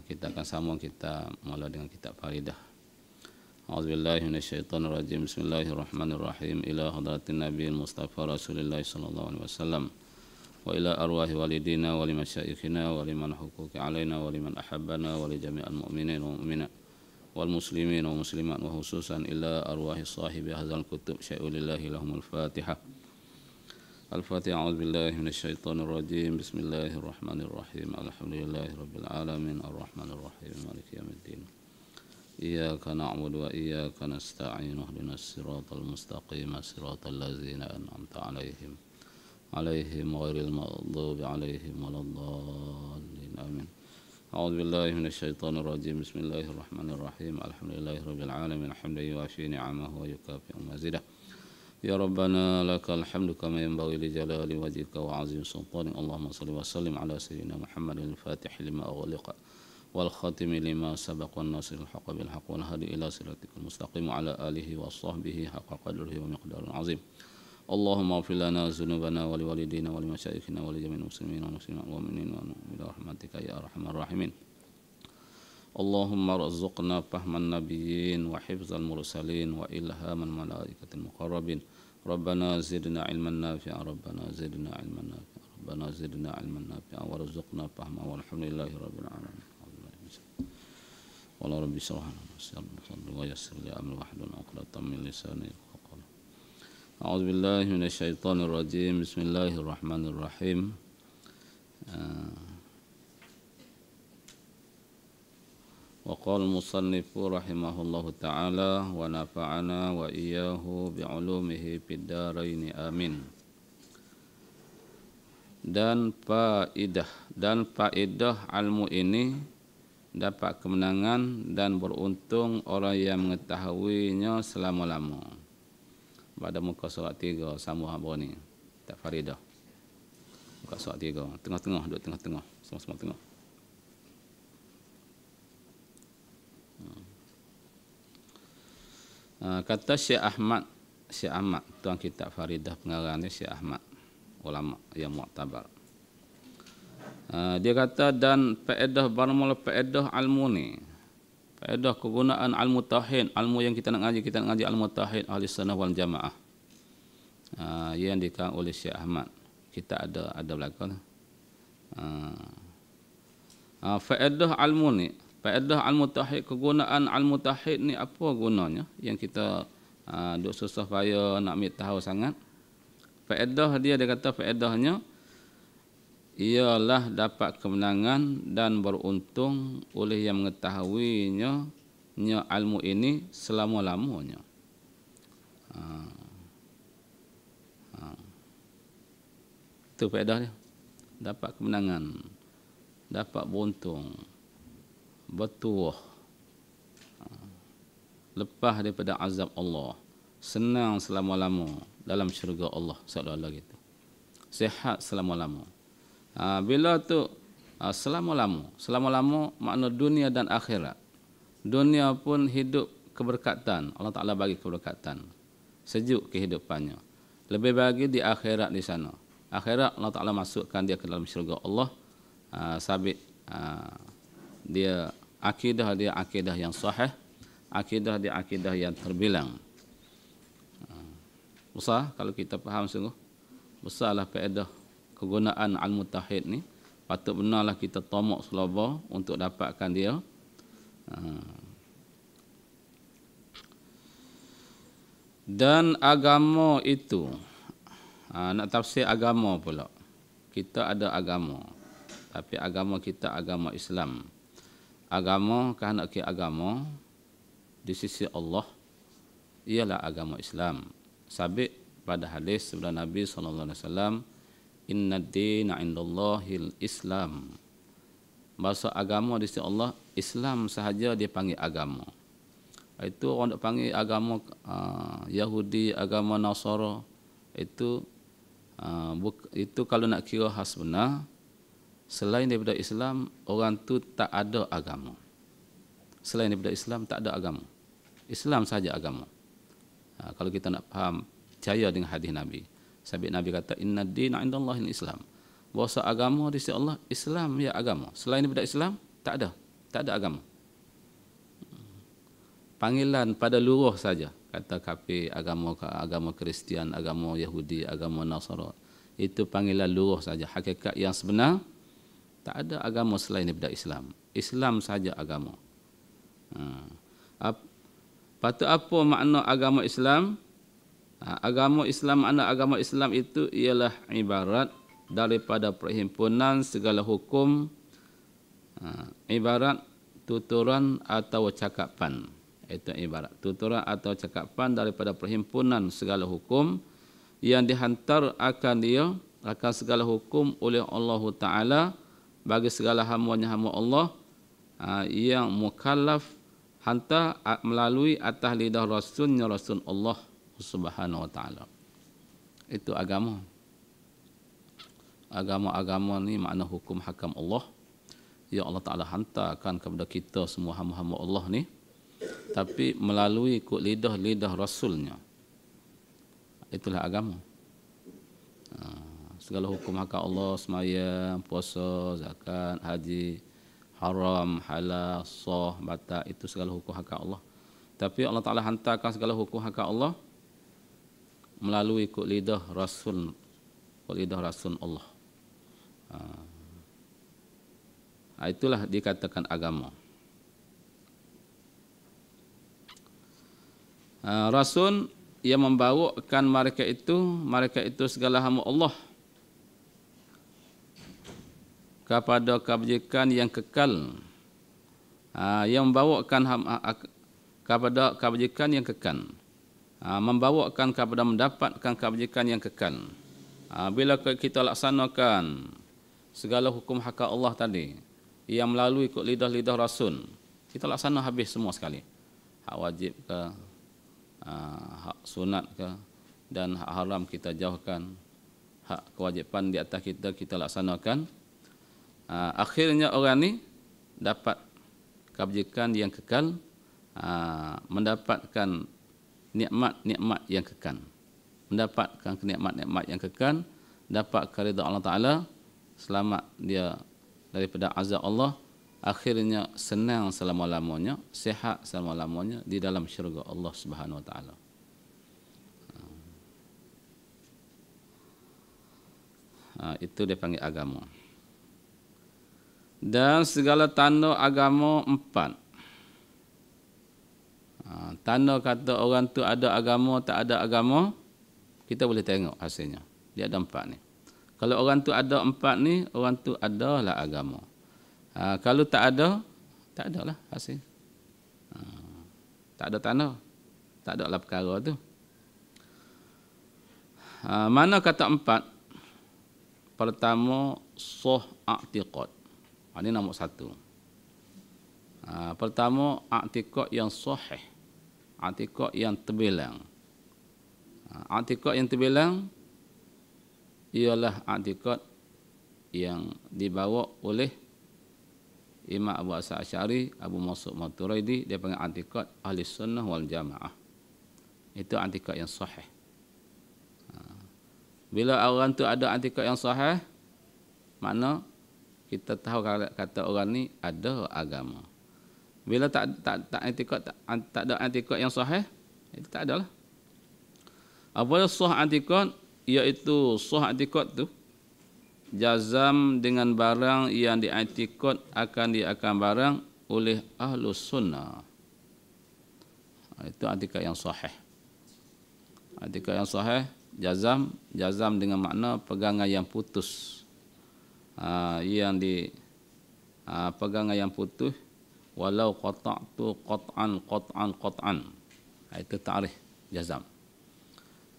Kita akan sambung kita mula dengan kitab Faridah. A'udzubillahi minasyaitonirrajim. Bismillahirrahmanirrahim. Ila hadratin nabiyil mustafa Rasulillah sallallahu alaihi wasallam wa ila arwahi walidina wa limasyayikhina wa liman huquqi alaina wa liman ahabbana wa li jami'al mu'minin wa mu'minat wal muslimin wa muslimat wa khususan ila arwahi sahibi hadzal kutub syai'ulillahi lahumul fatihah. Al-Fatihah. A'udzubillahi minasyaitonirrajim. Bismillahirrahmanirrahim. Alhamdulillahirabbil alamin arrahmanir rahim maliki yaumiddin. Iyyaka na'budu wa iyyaka nasta'in. Ihdinas siratal mustaqim siratal ladzina an'amta 'alaihim ghairil maghdubi 'alaihim waladdallin. Amin. A'udzubillahi minasyaitonirrajim. Bismillahirrahmanirrahim. Alhamdulillahirabbil alamin hamdan yuwafi ni'amahu wa yukafi'u mazidah. Ya Rabbana lakal hamdu kama yanbaghi li jalali wajhika wa 'azimi sultanik. Allahumma shalli wa sallim ala sayyidina Muhammadin al-Fatih lima ughliqa wal khatimi lima sabaq wan nasiril haqq bil haqq wal hadi ila siratikal mustaqim wa ala alihi wa sahbihi haqqa qadrihi wa miqdaril 'azim. Allahumma ighfir lana dhunubana wa li walidina wa li masyayikhina wa li jami'il muslimin wa muslimat wa mu'minin wa bi rahmatika ya arhamar rahimin. Allahumma rzuqna fahman nabiyyin wa hifzal mursalin wa ilhaman malaikatil muqarrabin. Rabbana zidna ilman nafi'a. Rabbana zidna ilman nafi'a. Rabbana zidna ilman nafi'a warzuqna fahma walhamdulillahi rabbil alamin. Wala rabbi shrah li wa yassir li amri wahlul 'uqdatam min lisani yafqahu qawli. A'udzu billahi minasyaitonir rajim. Bismillahirrahmanirrahim. Wa qala al-musannifu rahimahullahu ta'ala wa nafa'ana wa iyyahu bi'ulumihi fid dharain amin. Dan faedah ilmu ini dapat kemenangan dan beruntung orang yang mengetahuinya selama-lama. Pada muka surat 3 sambung apa ni? Tak faridah. Muka surat 3, tengah-tengah, duduk tengah-tengah, sama-sama tengah. Kata Syekh Ahmad, tuan kitab Faridah pengarang ni Syekh Ahmad, ulama yang mu'tabar. Dia kata dan faedah bermula faedah ilmu ni, faedah kegunaan ilmu tauhid, ilmu yang kita nak ngaji ilmu tauhid ahli sunnah wal jamaah. Yang dikarang oleh Syekh Ahmad. Kita ada belakang. Faedah ilmu ni, faedah ilmu tauhid, kegunaan ilmu tauhid ni apa gunanya yang kita duk susah payah nak ambil tahu sangat. Faedah dia kata faedahnya ialah dapat kemenangan dan beruntung oleh yang mengetahuinya ilmu ini selama-lamanya. Itu faedah dia. Dapat kemenangan, dapat beruntung, bertuah, lepas daripada azab Allah, senang selama-lama dalam syurga Allah, seolah-olah gitu. Sihat selama-lama. Bila tu selama-lama makna dunia dan akhirat. Dunia pun hidup keberkatan, Allah Taala bagi keberkatan, sejuk kehidupannya. Lebih bagi di akhirat di sana. Akhirat Allah Taala masukkan dia ke dalam syurga Allah, sabit dia akidah yang sahih, akidah yang terbilang. Besar kalau kita faham sungguh. Besarlah faedah kegunaan ilmu tauhid ni. Patut benarlah kita tamak selaba untuk dapatkan dia. Dan agama itu, nak tafsir agama pula. Kita ada agama, tapi agama kita agama Islam. Agama, kehendaki agama di sisi Allah ialah agama Islam. Sabit pada hadis sabda Nabi SAW, Inna ad-dina 'indallahil Islam. Bahasa agama di sisi Allah, Islam sahaja dia panggil agama. Itu orang nak panggil agama Yahudi, agama Nasara, itu kalau nak kira khas benar, selain daripada Islam, orang tu tak ada agama. Selain daripada Islam, tak ada agama. Islam sahaja agama. Kalau kita nak faham, percaya dengan hadis Nabi. Sabit Nabi kata, Inna ad-dina 'indallahil Islam. Bahasa agama di sisi Allah, Islam ya agama. Selain daripada Islam, tak Tak ada agama. Panggilan pada luruh saja. Kata kafir, agama Kristian, agama Yahudi, agama Nasara. Itu panggilan luruh saja. Hakikat yang sebenar, tak ada agama selain daripada Islam. Islam saja agama. Patut apa makna agama Islam? Agama Islam, makna agama Islam itu ialah ibarat daripada perhimpunan segala hukum, ibarat tuturan atau cakapan. Itu ibarat tuturan atau cakapan daripada perhimpunan segala hukum yang dihantar akan segala hukum oleh Allah Ta'ala bagi segala hamba-Nya hamba Allah yang mukallaf hantar melalui atas lidah Rasulnya Rasul Allah Subhanahu Wa Ta'ala. Itu agama. Agama-agama ni makna hukum hakam Allah yang Allah Ta'ala hantarkan kepada kita semua hamba-hamba Allah ni, tapi melalui ikut lidah Rasulnya. Itulah agama. Segala hukum hak Allah, sembahyang, puasa, zakat, haji, haram, halal, sah, batal, itu segala hukum hak Allah. Tapi Allah Ta'ala hantarkan segala hukum hak Allah melalui ikut lidah Rasul, Allah. Itulah dikatakan agama. Rasul yang membawakan mereka itu segala hamba Allah kepada kebajikan yang kekal, yang membawakan kepada kebajikan yang kekal, membawakan kepada mendapatkan kebajikan yang kekal. Bila kita laksanakan segala hukum hak Allah tadi yang melalui ikut lidah Rasul, kita laksana habis semua sekali. Hak wajib ke, hak sunat ke, dan hak haram kita jauhkan, hak kewajipan di atas kita laksanakan. Akhirnya orang ni dapat kebajikan yang kekal, mendapatkan nikmat-nikmat yang kekal, mendapatkan nikmat-nikmat yang kekal, dapat keridhaan Allah Ta'ala, selamat dia daripada azab Allah, akhirnya senang selama-lamanya, sihat selama-lamanya di dalam syurga Allah Subhanahu Wa Ta'ala. Itu dia panggil agama. Dan segala tanda agama 4. Tanda kata orang tu ada agama, tak ada agama, kita boleh tengok hasilnya. Dia ada 4 ni. Kalau orang tu ada 4 ni, orang tu adalah agama. Kalau tak ada lah hasil. Tak ada tanda, tak ada lah perkara tu. Mana kata 4? Pertama, sah i'tiqad. Ini nombor 1. Pertama, i'tiqad yang sahih, i'tiqad yang terbilang. I'tiqad yang terbilang ialah i'tiqad yang dibawa oleh Imam Abu Hasan Asy'ari, Abu Mansur Maturidi. Dia panggil i'tiqad ahli sunnah wal jamaah. Itu i'tiqad yang sahih. Bila orang tu ada i'tiqad yang sahih, makna kita tahu kata orang ni ada agama. Bila tak ada i'tiqad yang sahih, itu tak adalah. Apa sah i'tiqad? Iaitu sah i'tiqad tu jazam dengan barang yang diiktikad akan barang oleh ahlus sunnah. Itu i'tikad yang sahih. I'tikad yang sahih, jazam dengan makna pegangan yang putus. Pegangan yang putus, walau qata'tu qat'an. Itu ta'rif jazam.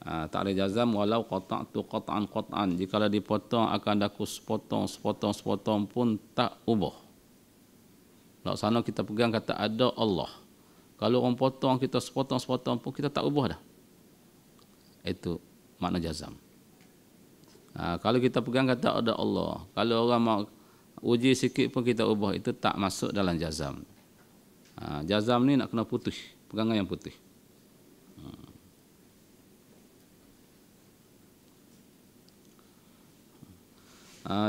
Ta'rif jazam, walau qata'tu qat'an. Jikalau dipotong akan daku sepotong pun tak ubah. Laksana kita pegang kata ada Allah. Kalau orang potong kita sepotong pun kita tak ubah dah. Itu makna jazam. Kalau kita pegang kata ada Allah, kalau orang mau uji sikit pun kita ubah, itu tak masuk dalam jazam. Jazam ni nak kena putus, pegangan yang putus.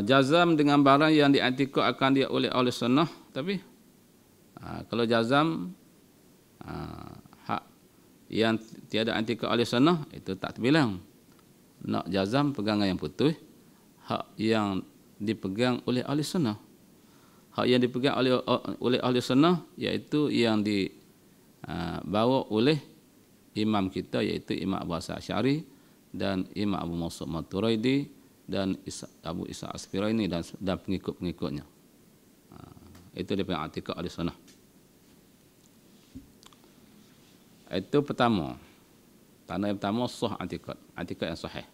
Jazam dengan barang yang diiktikad akan dia oleh sunnah, tapi Kalau jazam, hak yang tiada i'tikad ahli sunnah itu tak terbilang. Nak jazam pegangan yang putus, hak yang dipegang oleh ahli sunnah. Hak yang dipegang oleh ahli sunnah iaitu yang dibawa oleh imam kita, iaitu Imam Abu Hasan Asy'ari dan Imam Abu Mansur Maturidi dan Abu Isa Aspiraini dan pengikut-pengikutnya. Itu dia punya i'tikad ahli sunnah. Itu pertama. Tanda yang pertama sah i'tikad, i'tikad yang sahih.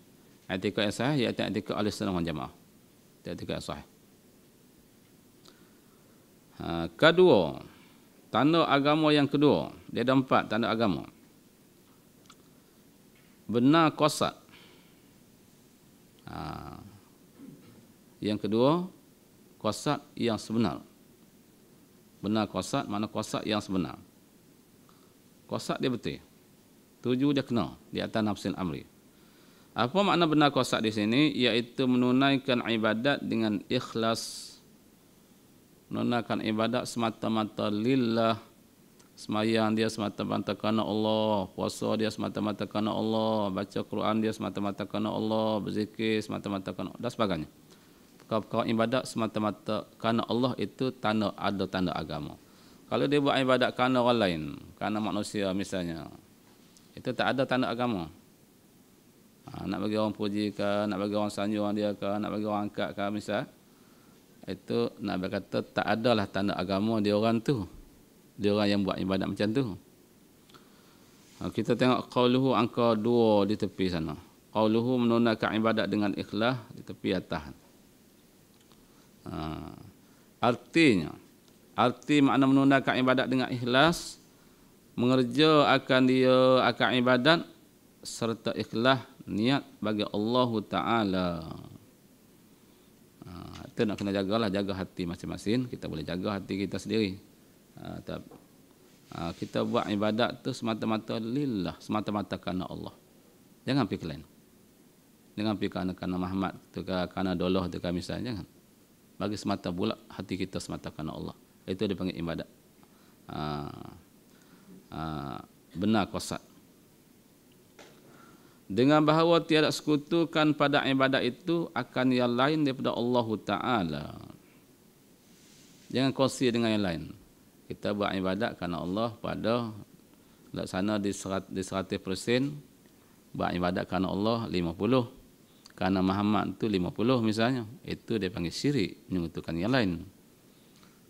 I'tikad yang sahih iaitu i'tikad ahli sunnah wal jamaah. I'tikad yang sahih. Kedua, tanda agama yang kedua, dia ada 4 tanda agama. Benar qasad. Yang kedua, qasad yang sebenar. Benar qasad, mana qasad yang sebenar. Qasad dia betul. Tuju dia kena di atas nafsul amri. Apa makna benar qasad di sini? Iaitu menunaikan ibadat dengan ikhlas. Menunaikan ibadat semata-mata lillah. Semayang dia semata-mata kerana Allah, puasa dia semata-mata kerana Allah, baca Quran dia semata-mata kerana Allah, berzikir semata-mata kerana Allah dan sebagainya. Perkara-perkara ibadat semata-mata kerana Allah itu ada tanda agama. Kalau dia buat ibadat kerana orang lain, kerana manusia misalnya, itu tak ada tanda agama. Nak bagi orang puji ke, nak bagi orang sanjung dia ke, nak bagi orang angkat ke misal, itu nak berkata tak adalah tanda agama dia orang tu. Dia orang yang buat ibadat macam tu. Kita tengok qauluhu angka 2 di tepi sana. Qauluhu menunaikan ibadat dengan ikhlas di tepi atas. Arti makna menunaikan ibadat dengan ikhlas, mengerja akan ibadat serta ikhlas niat bagi Allah Ta'ala. Itu nak kena jagalah, jaga hati masing-masing. Kita boleh jaga hati kita sendiri. Kita buat ibadat tu semata-mata lillah, semata-mata kerana Allah. Jangan pergi ke lain. Jangan pergi kerana Muhammad tu ke, kerana dolah tu ke misalnya, jangan. Bagi semata bulat hati kita semata kerana Allah. Itu dipanggil ibadat. Benar qasad. Dengan bahawa tiada sekutukan pada ibadat itu akan yang lain daripada Allah Ta'ala. Jangan kongsi dengan yang lain. Kita buat ibadat kerana Allah pada laksana di 100%, buat ibadat kerana Allah 50%, kerana Muhammad tu 50% misalnya, itu dia panggil syirik, menyekutukan yang lain.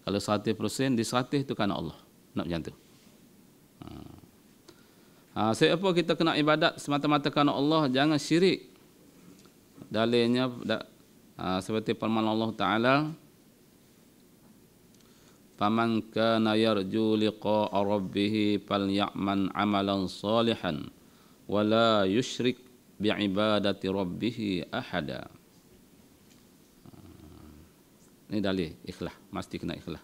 Kalau 100% di 100 itu kerana Allah, nak macam tu. Siapa kita kena ibadat semata-mata kerana Allah, jangan syirik. Dalilnya seperti firman Allah Ta'ala, faman kana yarju liqa'a rabbih faly'amal 'amalan salihan wa la yusyrik bi'ibadati rabbih ahada. Ini dalil ikhlas, mesti kena ikhlas.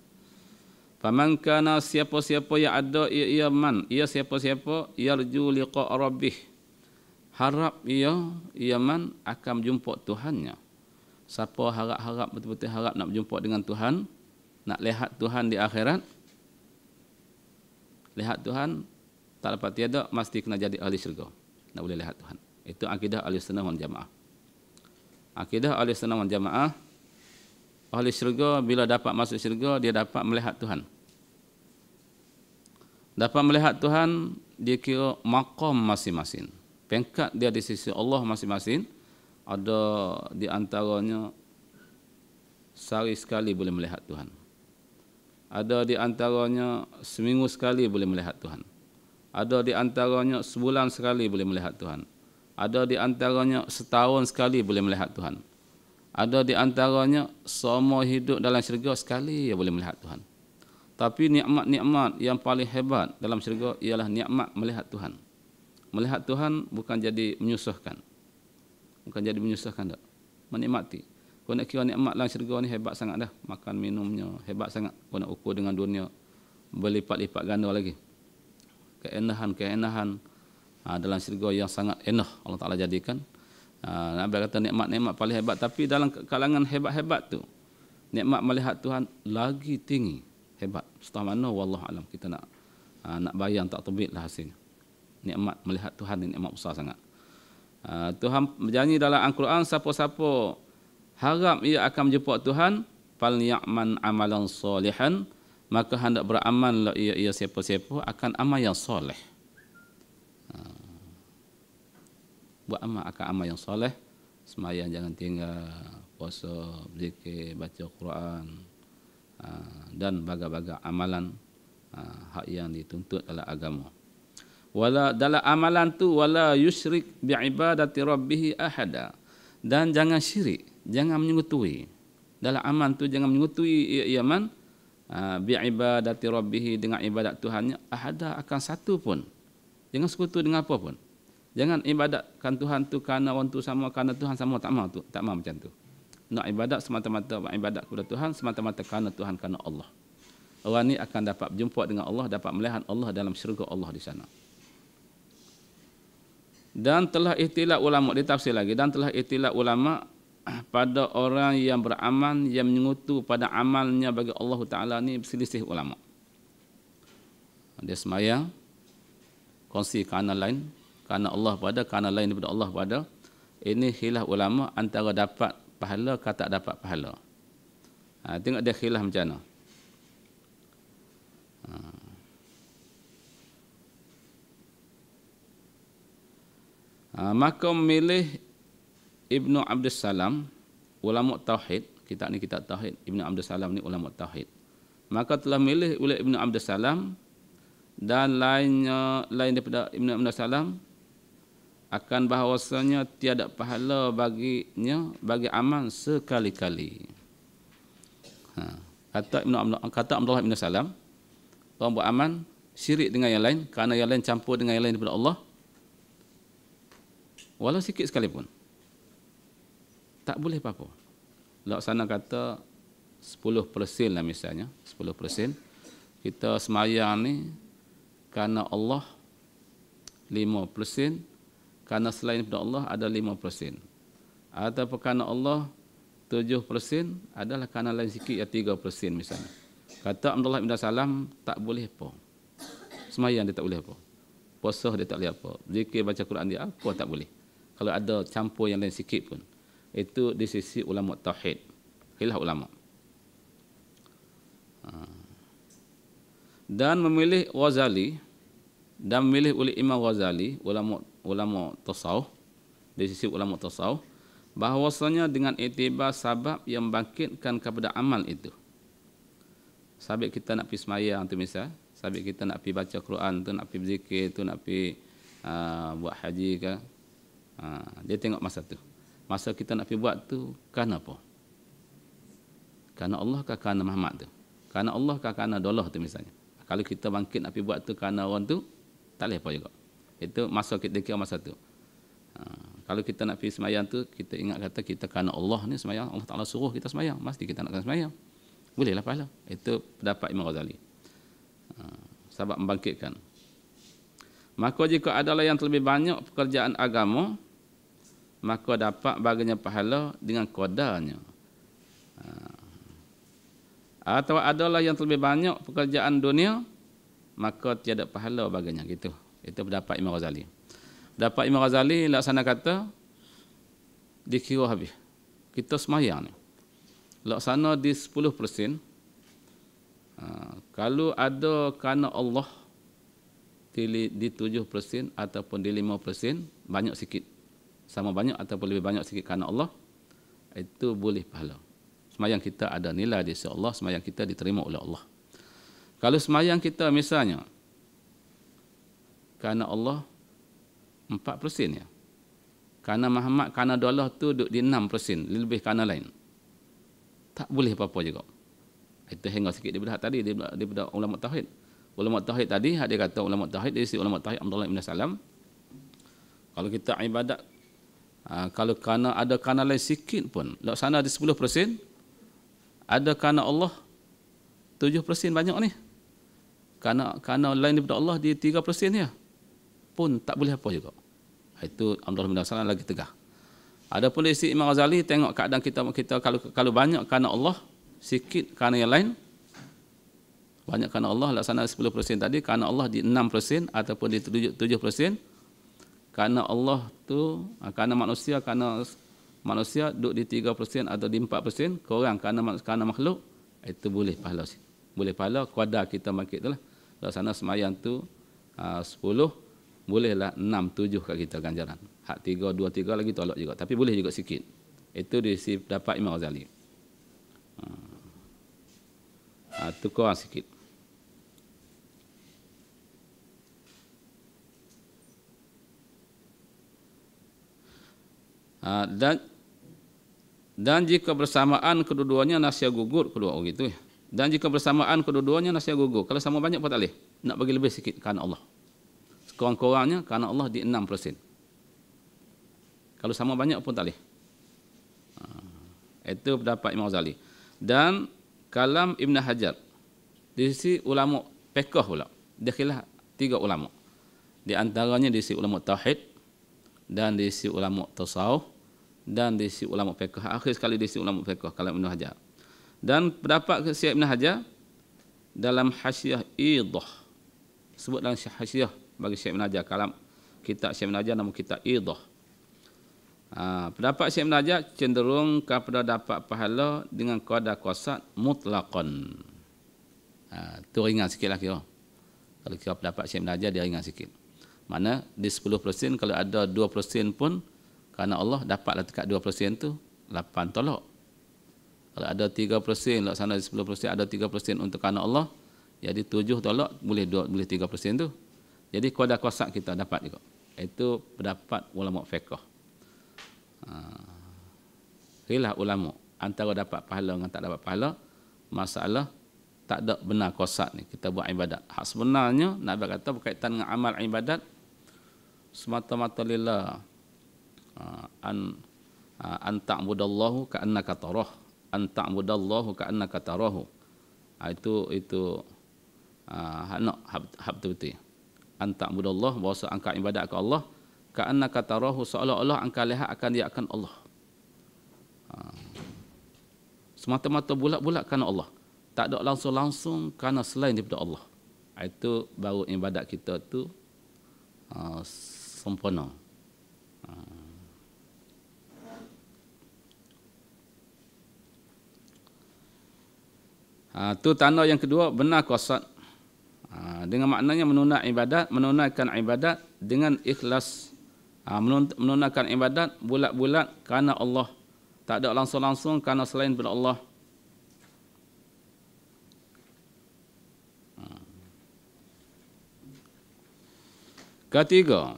Faman kana siapa-siapa yang ada ia siapa-siapa yarju liqa'a rabbih, harap ia man akan berjumpa Tuhannya. Siapa harap-harap betul-betul harap nak berjumpa dengan Tuhan, nak lihat Tuhan di akhirat, lihat Tuhan tak dapat tiada, mesti kena jadi ahli syurga. Nak boleh lihat Tuhan. Itu akidah ahli sunnah wal jamaah. Akidah ahli sunnah wal jamaah, ahli syurga bila dapat masuk syurga, dia dapat melihat Tuhan. Dapat melihat Tuhan, dia kira maqam masing-masing. Pengkat dia di sisi Allah masing-masing. Ada di antaranya sehari sekali boleh melihat Tuhan. Ada di antaranya seminggu sekali boleh melihat Tuhan. Ada di antaranya sebulan sekali boleh melihat Tuhan. Ada di antaranya setahun sekali boleh melihat Tuhan. Ada di antaranya seumur hidup dalam syurga sekali boleh melihat Tuhan. Tapi nikmat-nikmat yang paling hebat dalam syurga ialah nikmat melihat Tuhan. Melihat Tuhan bukan jadi menyusahkan. Bukan jadi menyusahkan tak. Menikmati. Kau nak kira nikmat dalam syurga ni hebat sangat dah. Makan minumnya hebat sangat. Kau nak ukur dengan dunia berlipat-lipat ganda lagi. Keenahan dalam syurga yang sangat enah Allah Ta'ala jadikan. Nabi kata nikmat-nikmat paling hebat. Tapi dalam kalangan hebat-hebat tu, nikmat melihat Tuhan lagi tinggi, hebat. Setengah mana wallahu alam, kita nak bayang tak terbitlah hasilnya. Nikmat melihat Tuhan ni nikmat besar sangat. Tuhan berjanji dalam Al-Quran, siapa-siapa harap ia akan menjumpa Tuhan, falyaman amalan solihan, maka hendak beramal ia siapa-siapa akan amal yang soleh. Buat amal yang soleh, sembahyang jangan tinggal, puasa, zikir, baca Quran, dan bagai-bagai amalan hak yang dituntut dalam agama. Wala dalam amalan tu wala yusyrik bi ibadati rabbih ahada, dan jangan syirik, jangan menyekutui dalam amal tu, jangan menyekutui iaman bi ibadati rabbih, dengan ibadat Tuhannya, ahada akan satu pun, jangan sekutu dengan apa pun. Jangan ibadatkan Tuhan tu kerana orang tu sama, kerana Tuhan sama, tak mau macam tu. Nak ibadat semata-mata ibadat kepada Tuhan, semata-mata kerana Tuhan, kerana Allah. Orang ni akan dapat berjumpa dengan Allah, dapat melihat Allah dalam syurga Allah di sana. Dan telah ikhtilaf ulama, ditafsir lagi, dan telah ikhtilaf ulama pada orang yang beramal yang menyekutu pada amalnya bagi Allah Ta'ala ni, berselisih ulama. Dia semayang kongsi kerana lain, kerana Allah pada, kerana lain daripada Allah pada. Ini khilaf ulama antara dapat pahala ke tak dapat pahala. Tengok dia khilaf macam mana. Maka memilih Ibnu Abdus Salam, ulama tauhid, kitab ni kitab tauhid, Ibnu Abdus Salam ni ulama tauhid. Maka telah milih oleh Ibnu Abdus Salam dan lain daripada Ibnu Abdus Salam akan bahawasanya tiada pahala baginya bagi amal sekali-kali. Kata Abdullah bin Salam, orang buat amal syirik dengan yang lain, kerana yang lain campur dengan yang lain daripada Allah, walau sikit sekalipun, tak boleh apa-apa. Laksana kata 10% lah misalnya, 10%. Kita semayang ni kerana Allah 5%, kerana selain daripada Allah ada 5%. Ataupun kerana Allah 7%, adalah kerana lain sikit ya 3% misalnya. Kata Abdullah bin Salam, tak boleh apa. Semayang dia tak boleh apa. Puasa dia tak boleh apa. Zikir baca Quran dia apa tak boleh. Kalau ada campur yang lain sikit pun. Itu di sisi ulama tauhid. Khilaf ulama. Dan memilih Ghazali, dan memilih oleh Imam Ghazali, ulama tasawuf, di sisi ulama tasawuf, bahawasanya dengan iktibar sabab yang membangkitkan kepada amal itu. Sabab kita nak pergi semayang tu misal, sabab kita nak pergi baca Quran tu, nak pergi berzikir tu, nak pergi buat haji ke, dia tengok masa tu. Masa kita nak pergi buat tu, kerana apa? Kerana Allah ke kerana Muhammad tu? Kerana Allah ke kerana dolah tu misalnya. Kalau kita bangkit nak pergi buat tu kerana orang tu, tak boleh apa juga. Itu masa kita kira masa tu. Kalau kita nak pergi semayang tu, kita ingat kata kita kerana Allah ni semayang, Allah Ta'ala suruh kita semayang, mesti kita nak semayang. Bolehlah pahala. Itu pendapat Imam Ghazali. Sebab membangkitkan. Maka jika adalah yang lebih banyak pekerjaan agama, maka dapat baginya pahala dengan qadarnya. Atau adalah yang lebih banyak pekerjaan dunia, maka tiada pahala baginya. Gitu. Itu pendapat Imam Ghazali. Pendapat Imam Ghazali laksana kata dikira habis. Kita semayang ni, laksana di 10%, kalau ada kerana Allah di 7% ataupun di 5%, banyak sikit, sama banyak ataupun lebih banyak sikit kerana Allah, itu boleh pahala. Semayang kita ada nilai di sisi Allah, semayang kita diterima oleh Allah. Kalau semayang kita misalnya kerana Allah 4% ya, kerana Muhammad, kerana dolah tu duduk di 6%, lebih kerana lain, tak boleh apa-apa juga. Itu hingga sikit daripada tadi, daripada ulama tauhid. Ulama tauhid tadi, dia kata ulama tauhid, dari sisi ulama tauhid Abdullah bin Salam, kalau kita ibadat, kalau kerana ada kerana lain sikit pun, laksana di 10%, ada kerana Allah 7% banyak ni, kerana lain daripada Allah di 3% ya, pun tak boleh apa juga. Itu Abdullah bin Salam lagi tegah. Adapun dari sisi Imam Ghazali, tengok keadaan kita kalau banyak kerana Allah, sikit kerana yang lain, Banyak kerana Allah laksana 10% tadi, kerana Allah di 6% ataupun di 7%. Kerana Allah tu, kerana manusia duduk di 3% atau di 4%, korang kerana makhluk, itu boleh pahala. Boleh pahala, qadar kita makit tu lah. Laksana semayang tu 10, bolehlah 6, 7 kat kita ganjaran. Hak 3, 2, 3 lagi tolak juga. Tapi boleh juga sikit. Itu dapat Imam Ghazali. Tu kurang sikit. Dan jika bersamaan kedua-duanya nasihat gugur kedua orang gitu. Dan jika bersamaan kedua-duanya nasihat gugur. Kalau sama banyak pun tak boleh. Nak bagi lebih sikit kerana Allah. Sekurang-kurangnya kerana Allah di 6%. Kalau sama banyak pun tak boleh. Itu pendapat Imam Ghazali. Dan kalam Ibn Hajar. Di sisi ulama fiqh pula. Dia khilaf 3 ulama. Di antaranya di sisi ulama tauhid dan di sisi ulama tasawuf dan di sisi ulama fiqh. Akhir sekali di sisi ulama fiqh kalam Ibn Hajar. Dan pendapat Syekh Ibn Hajar dalam Hasyiah Idah. Sebut dalam Hasyiah bagi Syekh Ibn Hajar kalam kitab Syekh Ibn Hajar nama kitab Idah. Pendapat Syekh Ibn Hajar cenderung kepada dapat pahala dengan qadar qasad mutlaqan. Tu ringan sikit lah kira. Kalau kira pendapat Syekh Ibn Hajar dia ringan sikit. Mana di 10% kalau ada 2% pun kerana Allah dapatlah dekat 2% tu 8 tolak. Kalau ada 3% laksana 10% ada 3% untuk kerana Allah, jadi 7 tolak boleh 3% tu. Jadi qadar qasad kita dapat juga. Itu pendapat ulama fiqh. Khilaf ulama antara dapat pahala dengan tak dapat pahala, masalah tak ada benar qasad ni kita buat ibadat. Hak sebenarnya Nabi kata berkaitan dengan amal ibadat semata-mata lillah, an ta'budallahu ka'annaka tarah, an ta'budallahu ka'annaka tarahu. Itu hak betul-betul. An ta'budallah, bahasa angkat ibadat ke Allah, ka'annaka tarahu, seolah-olah engkau lihat akan dia akan Allah. Semata-mata bulat-bulat kerana Allah. Tak ada langsung-langsung kerana selain daripada Allah. Itu baru ibadat kita tu sempurna. Tu tanda yang kedua, benar qasad. Dengan maknanya menunaikan ibadat dengan ikhlas. Menunaikan ibadat bulat-bulat kerana Allah. Tak ada langsung-langsung kerana selain daripada Allah. Ketiga,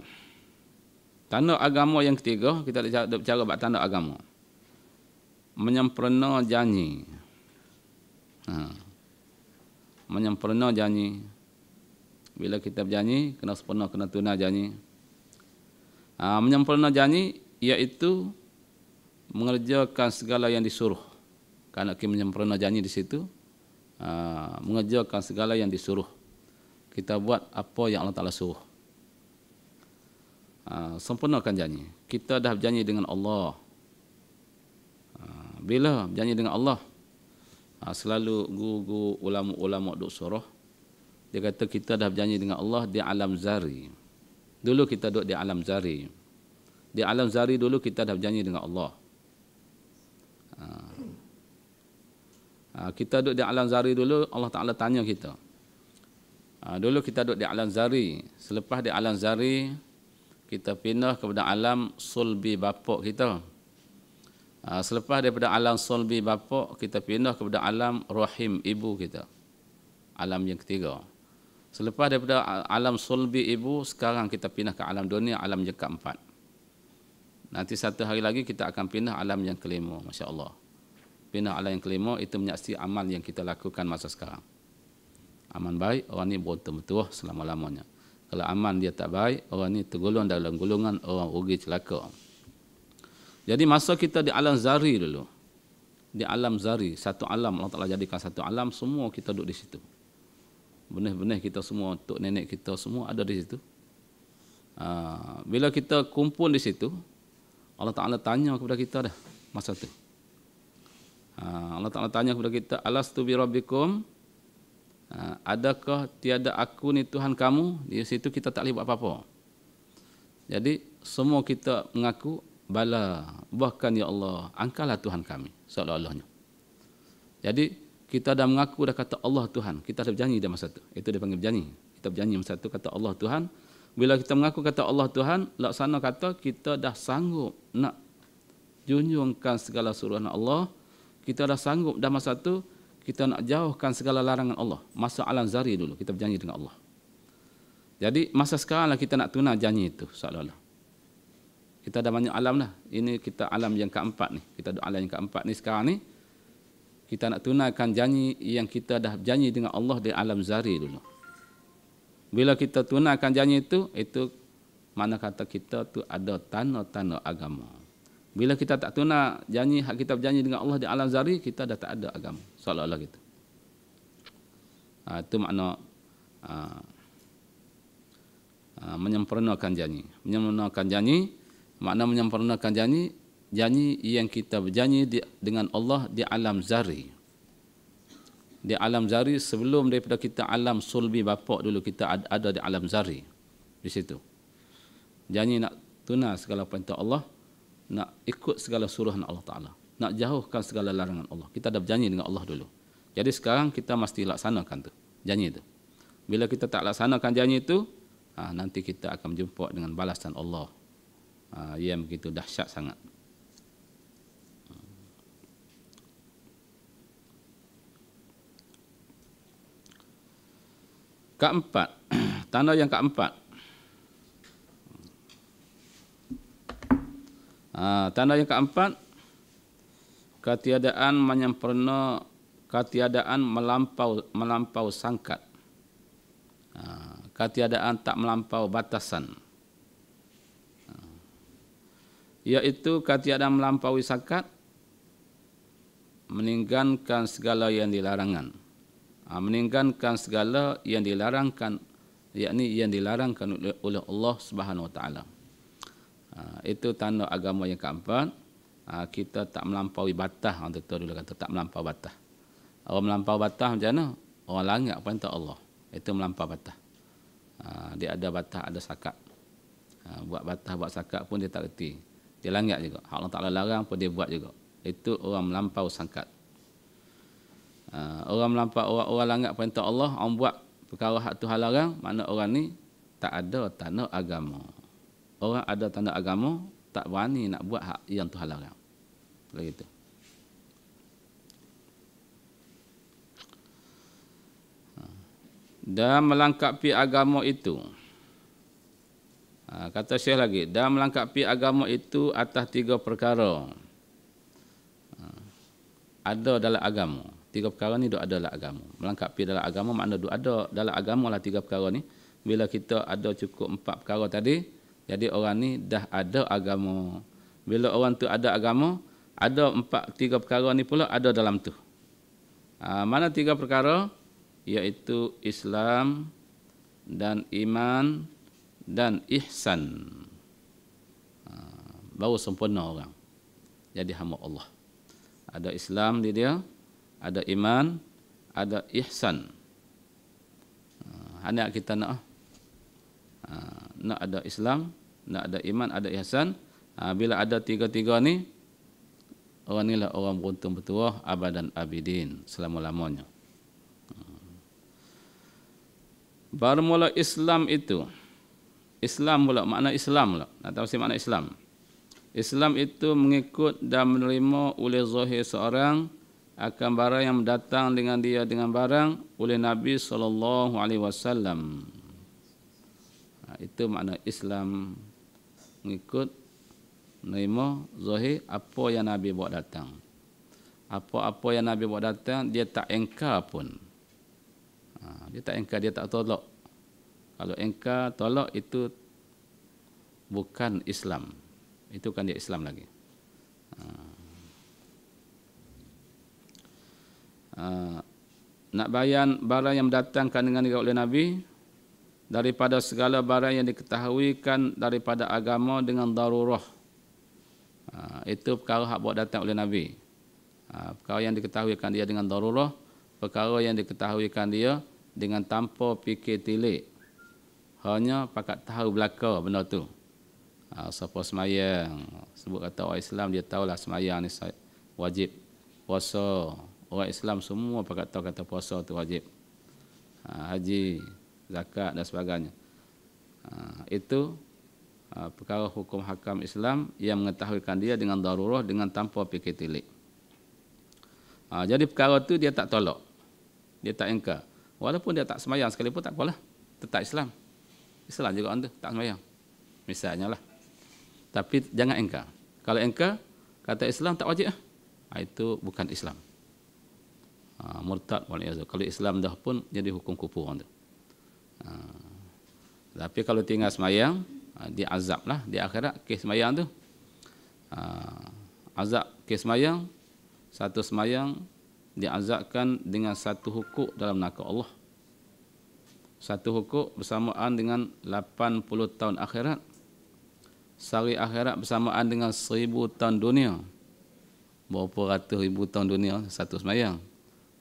tanda agama yang ketiga, kita bicara bab tanda agama. Menyempurna janji. Menyempurna janji. Bila kita berjanji, kena sempurna, kena tunai janji. Menyempurna janji iaitu mengerjakan segala yang disuruh. Kerana kita menyempurna janji di situ, mengerjakan segala yang disuruh. Kita buat apa yang Allah Ta'ala suruh. Sempurnakan janji. Kita dah berjanji dengan Allah. Bila berjanji dengan Allah, selalu guru-guru ulama-ulama duk surah, dia kata kita dah berjanji dengan Allah di alam zari. Dulu kita duduk di alam zari. Di alam zari dulu kita dah berjanji dengan Allah. Kita duduk di alam zari dulu, Allah Ta'ala tanya kita. Dulu kita duduk di alam zari. Selepas di alam zari, kita pindah kepada alam sulbi bapak kita. Selepas daripada alam sulbi bapak, kita pindah kepada alam rahim ibu kita. Alam yang ketiga. Selepas daripada alam sulbi ibu, sekarang kita pindah ke alam dunia, alam yang keempat. Nanti satu hari lagi kita akan pindah alam yang kelima, Masya Allah. Pindah alam yang kelima, itu menyaksikan amal yang kita lakukan masa sekarang. Aman baik, orang ni betul-betul selama-lamanya. Kalau aman dia tak baik, orang ni tergolong dalam golongan orang rugi celaka. Jadi masa kita di alam zari dulu, di alam zari, satu alam, Allah Ta'ala jadikan satu alam, semua kita duduk di situ. Benih-benih kita semua, tok nenek kita semua ada di situ. Bila kita kumpul di situ, Allah Ta'ala tanya kepada kita dah masa tu. Allah Ta'ala tanya kepada kita, alastu bi rabbikum? Adakah tiada aku ni Tuhan kamu? Di situ kita tak boleh buat apa-apa. Jadi semua kita mengaku bala, bahkan ya Allah, Engkaulah Tuhan kami, seolah-olahnya. Jadi kita dah mengaku dah kata Allah Tuhan, kita dah berjanji dah masa tu. Itu dia panggil berjanji. Kita berjanji masa tu kata Allah Tuhan. Bila kita mengaku kata Allah Tuhan, laksana kata kita dah sanggup nak junjungkan segala suruhan Allah. Kita dah sanggup dah masa tu kita nak jauhkan segala larangan Allah. Masa alam zari dulu kita berjanji dengan Allah. Jadi masa sekarang lah kita nak tunai janji itu seolah-olah. Kita dah banyak alam dah. Ini kita alam yang keempat ni. Kita ada alam yang keempat ni sekarang ni. Kita nak tunaikan janji yang kita dah janji dengan Allah di alam zari dulu. Bila kita tunaikan janji itu mana kata kita tu ada tanda-tanda agama. Bila kita tak tunai janji, hak kita berjanji dengan Allah di alam zari, kita dah tak ada agama. Seolah-olah gitu. Itu makna menyempurnakan janji. Menyempurnakan janji, makna menyempurnakan janji yang kita berjanji dengan Allah di alam zari. Di alam zari sebelum daripada kita alam sulbi bapak dulu kita ada di alam zari. Di situ. Janji nak tunai segala perintah Allah, nak ikut segala suruhan Allah Ta'ala, nak jauhkan segala larangan Allah. Kita dah berjanji dengan Allah dulu. Jadi sekarang kita mesti laksanakan tu, janji itu. Bila kita tak laksanakan janji itu, nanti kita akan berjumpa dengan balasan Allah yang begitu dahsyat sangat. Keempat, tanda yang keempat. Tanda yang keempat, ketiadaan melampau sangkat. Ketiadaan tak melampau batasan. Iaitu ketiadaan melampaui sangkat, meninggalkan segala yang dilarangan. Meninggalkan segala yang dilarangkan, yakni yang dilarangkan oleh Allah Subhanahu Wa Taala. Itu tanda agama yang keempat. Kita tak melampaui batas. Orang tua dulu kata tak melampau batas. Orang melampau batas macam mana? Orang langgar perintah Allah. Itu melampau batas. Dia ada batas, ada sakat. Buat batas, buat sakat pun dia tak reti. Dia langgar juga. Allah Ta'ala larang pun dia buat juga. Itu orang melampau sangkat. Orang melampau, orang langgar perintah Allah, orang buat perkara hak Tuhan larang, makna orang ni tak ada tanda agama. Orang ada tanda agama, tak berani nak buat hak yang Tuhan larang. Begitu. Dan melengkapi agama itu. Kata Syekh lagi, dan melengkapi agama itu atas 3 perkara. Ada dalam agama. 3 perkara ni ada dalam agama. Melengkapi dalam agama makna ada dalam agama lah 3 perkara ni. Bila kita ada cukup 4 perkara tadi, jadi orang ni dah ada agama. Bila orang tu ada agama, ada 3 perkara ni pula ada dalam tu. Mana 3 perkara? Iaitu Islam dan iman dan ihsan. Baru sempurna orang. Jadi hamba Allah. Ada Islam di dia, ada iman, ada ihsan. Hanya kita nak ada Islam, nak ada iman, ada ihsan. Bila ada 3-3 ni, orang ni lah orang beruntung bertuah abadan abidin, selama-lamanya. Bermula Islam itu. Islam pula, makna Islam pula. Nak tahu makna Islam? Islam itu mengikut dan menerima oleh zahir seorang akan barang yang datang dengan dia dengan barang oleh Nabi SAW. Itu makna Islam, mengikut, menerima zahir apa yang Nabi buat datang. Apa-apa yang Nabi buat datang, dia tak engkar pun. Dia tak engkar, dia tak tolak. Kalau engkar, tolak, itu bukan Islam. Itu kan dia Islam lagi. Nak bayan barang yang mendatangkan dengan diri oleh Nabi daripada segala barang yang diketahuikan daripada agama dengan darurah. Itu perkara hak buat datang oleh Nabi. Perkara yang diketahuikan dia dengan darurah, perkara yang diketahuikan dia dengan tanpa fikir tilik. Hanya pakat tahu belaka benda tu. Siapa semayang, sebut kata orang Islam dia tahulah semayang ni wajib. Puasa, orang Islam semua pakat tahu kata puasa tu wajib. Haji, zakat dan sebagainya. Itu perkara hukum hakam Islam yang mengetahuikan dia dengan darurah, dengan tanpa fikir tilik. Jadi perkara tu dia tak tolak. Dia tak ingkar. Walaupun dia tak semayang sekalipun tak apalah. Tetap Islam. Islam juga orang tu tak semayang. Misalnya lah. Tapi jangan ingkar. Kalau ingkar, kata Islam tak wajib. Itu bukan Islam. Murtad. Kalau Islam dah pun jadi hukum kufur orang tu. Tapi kalau tinggal semayang, dia azab lah di akhirat kes semayang tu. Azab kes semayang, satu semayang diazabkan dengan satu hukuk dalam neraka Allah. Satu hukuk bersamaan dengan 80 tahun akhirat. Sehari akhirat bersamaan dengan 1000 tahun dunia. Berapa ratus ribu tahun dunia satu semayang.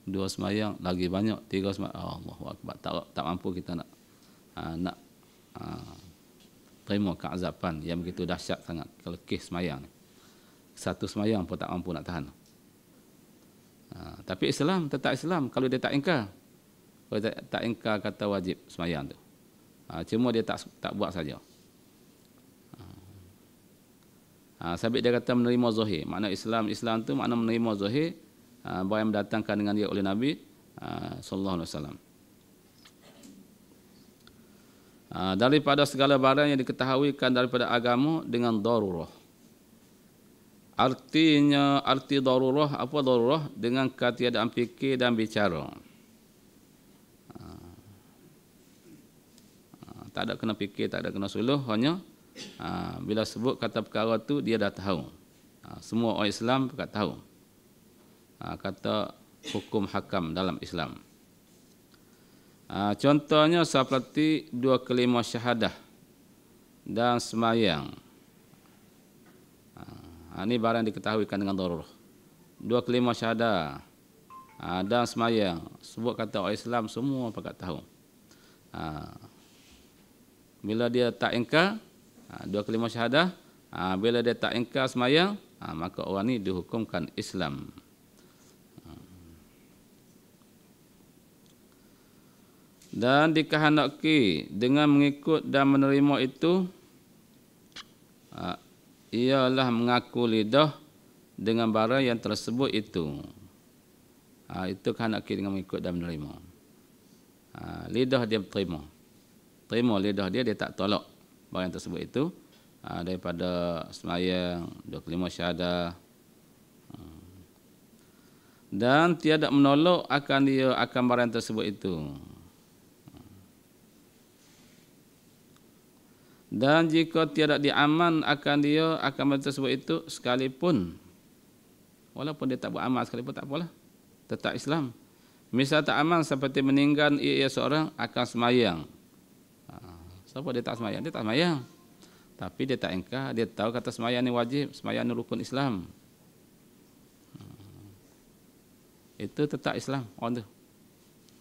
Dua semayang lagi banyak, tiga semayang. Allahu Akbar. Tak mampu kita nak terima keazaban yang begitu dahsyat sangat kalau kes semayang. Satu semayang pun tak mampu nak tahan. Tapi Islam tetap Islam kalau dia tak ingkar. Kalau tak ingkar kata wajib semayang tu. Cuma dia tak buat saja. Sabit dia kata menerima zahir. Makna Islam tu makna menerima zahir bahawa yang mendatangkan dengan dia oleh Nabi sallallahu alaihi wasallam. Daripada segala barang yang diketahuikan daripada agama dengan darurah. Artinya, arti darurah, apa darurah? Dengan ketiadaan fikir dan bicara. Tak ada kena fikir, tak ada kena suluh, hanya bila sebut kata perkara tu dia dah tahu. Semua orang Islam tak tahu. Kata hukum hakam dalam Islam. Contohnya seperti 2 kalimah syahadah dan semayang. Ini barang diketahuikan dengan darurah. 2 kalimah syahadah dan semayang. Sebut kata orang Islam semua pakat tahu. Bila dia tak ingkar 2 kalimah syahadah, bila dia tak ingkar semayang, maka orang ni dihukumkan Islam. Dan dikehendaki dengan mengikut dan menerima itu ialah mengaku lidah dengan barang yang tersebut itu. Itu kehendaki dengan mengikut dan menerima. Lidah dia terima lidah dia tak tolak barang tersebut itu. Daripada semayang, 2 kalimah syahadah, dan tiada menolak akan barang tersebut itu. Dan jika tiada diaman akan barang tersebut itu sekalipun, walaupun dia tak buat amal sekalipun tak apalah, tetap Islam. Misal tak aman seperti meninggal ia seorang akan semayang. Siapa dia tak semayang? Dia tak semayang. Tapi dia tak ingkar, dia tahu kata semayang ni wajib, semayang ni rukun Islam. Itu tetap Islam orang tu.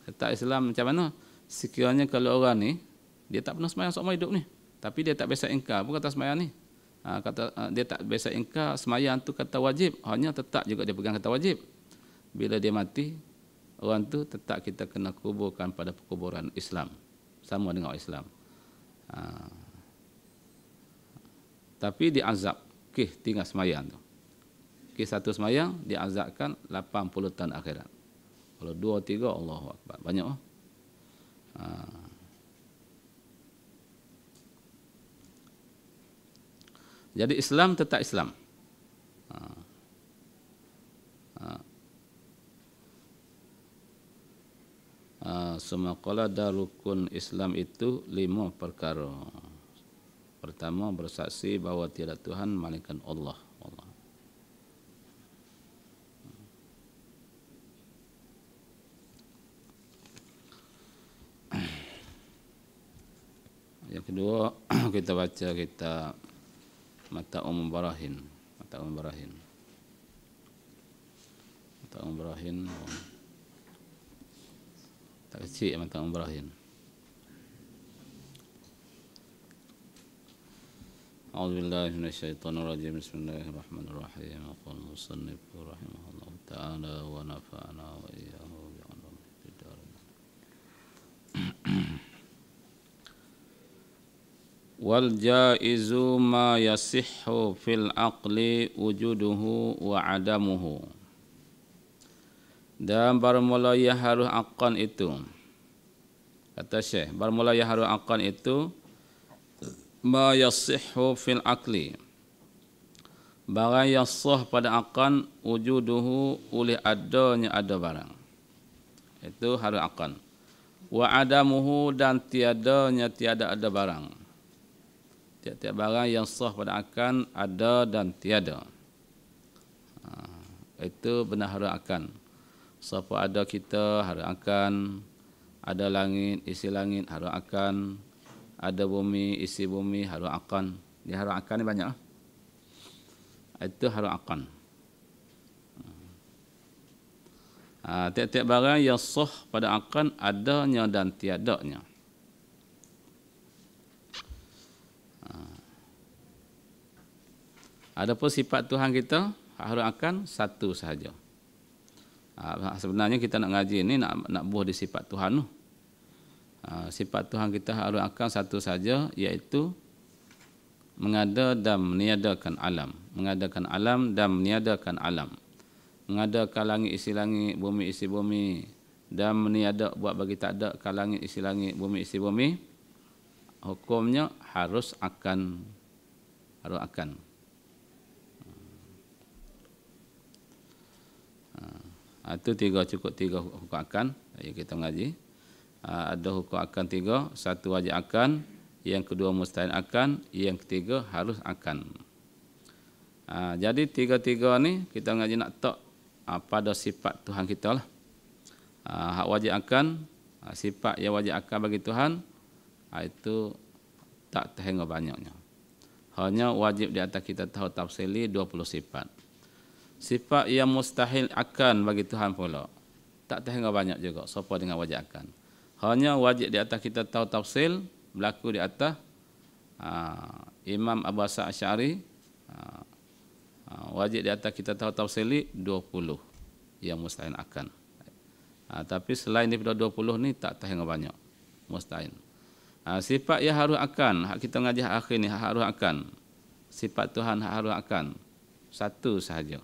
Tetap Islam macam mana? Sekiranya kalau orang ni dia tak pernah semayang seumur hidup ni, tapi dia tak biasa ingkar pun kata semayang ni. Dia tak biasa ingkar semayang tu kata wajib, hanya tetap juga dia pegang kata wajib. Bila dia mati, orang tu tetap kita kena kuburkan pada perkuburan Islam, sama dengan orang Islam. Tapi diazab tinggal semayang tu. Satu semayang diazabkan 80 tahun akhirat. Kalau 2, 3, Allahu Akbar, banyak. Jadi Islam tetap Islam. Semua dan rukun Islam itu 5 perkara. Pertama, bersaksi bahawa tiada Tuhan melainkan Allah. Yang kedua, kita baca kitab Mata'um Barahin. Tak kecil macam umrah ni. أعوذ بالله من الشيطان الرجيم بسم الله الرحمن الرحيم قال المصنف رحمه الله تعالى ونفعنا وإياه بعلومه في الدارين والجائز ما يصح في العقل وجوده وعدمه. Dan bermula yang harus akal itu, kata Syekh, bermula yang harus akal itu ma yasihhu fil aqli, barang yang sah pada akal, wujuduhu oleh adanya ada barang, itu harus akal, wa adamuhu dan tiadanya tiada ada barang. Tiap-tiap barang yang sah pada akal ada dan tiada, itu benar harus akal. Siapa ada kita harus akan, ada langit isi langit harus akan, ada bumi isi bumi harus akan. Dia harus akan ni banyak. Itu harus akan. Tiap-tiap barang yang sah pada akan adanya dan tiadanya. Adapun sifat Tuhan kita harus akan satu sahaja. Sebenarnya kita nak ngaji ni nak buah di sifat Tuhan tu. Sifat Tuhan kita harus akan satu saja, iaitu mengada dan meniadakan alam, mengadakan alam dan meniadakan alam, mengadakan langit isi langit, bumi isi bumi, dan meniada buat bagi tak ada kan langit isi langit, bumi isi bumi. Hukumnya harus akan, harus akan. Itu tiga, cukup tiga hukum akan. Jadi kita mengaji. Ada hukum akan tiga. Satu wajib akan, yang kedua mustahil akan, yang ketiga harus akan. Jadi tiga-tiga ni kita mengaji nak tak pada sifat Tuhan kita lah. Hak wajib akan, sifat yang wajib akan bagi Tuhan, itu tak terhingga banyaknya. Hanya wajib di atas kita tahu tafsili 20 sifat. Sifat yang mustahil akan bagi Tuhan pula tak terhingga banyak juga. Siapa dengan wajib akan. Hanya wajib di atas kita tahu tafsil, berlaku di atas Imam Abu Hasan Asy'ari. Wajib di atas kita tahu tafsili 20 yang mustahil akan. Tapi selain daripada 20 ni tak terhingga banyak mustahil. Sifat yang harus akan, hak kita mengaji akhir ni harus akan. Sifat Tuhan harus akan. Satu sahaja.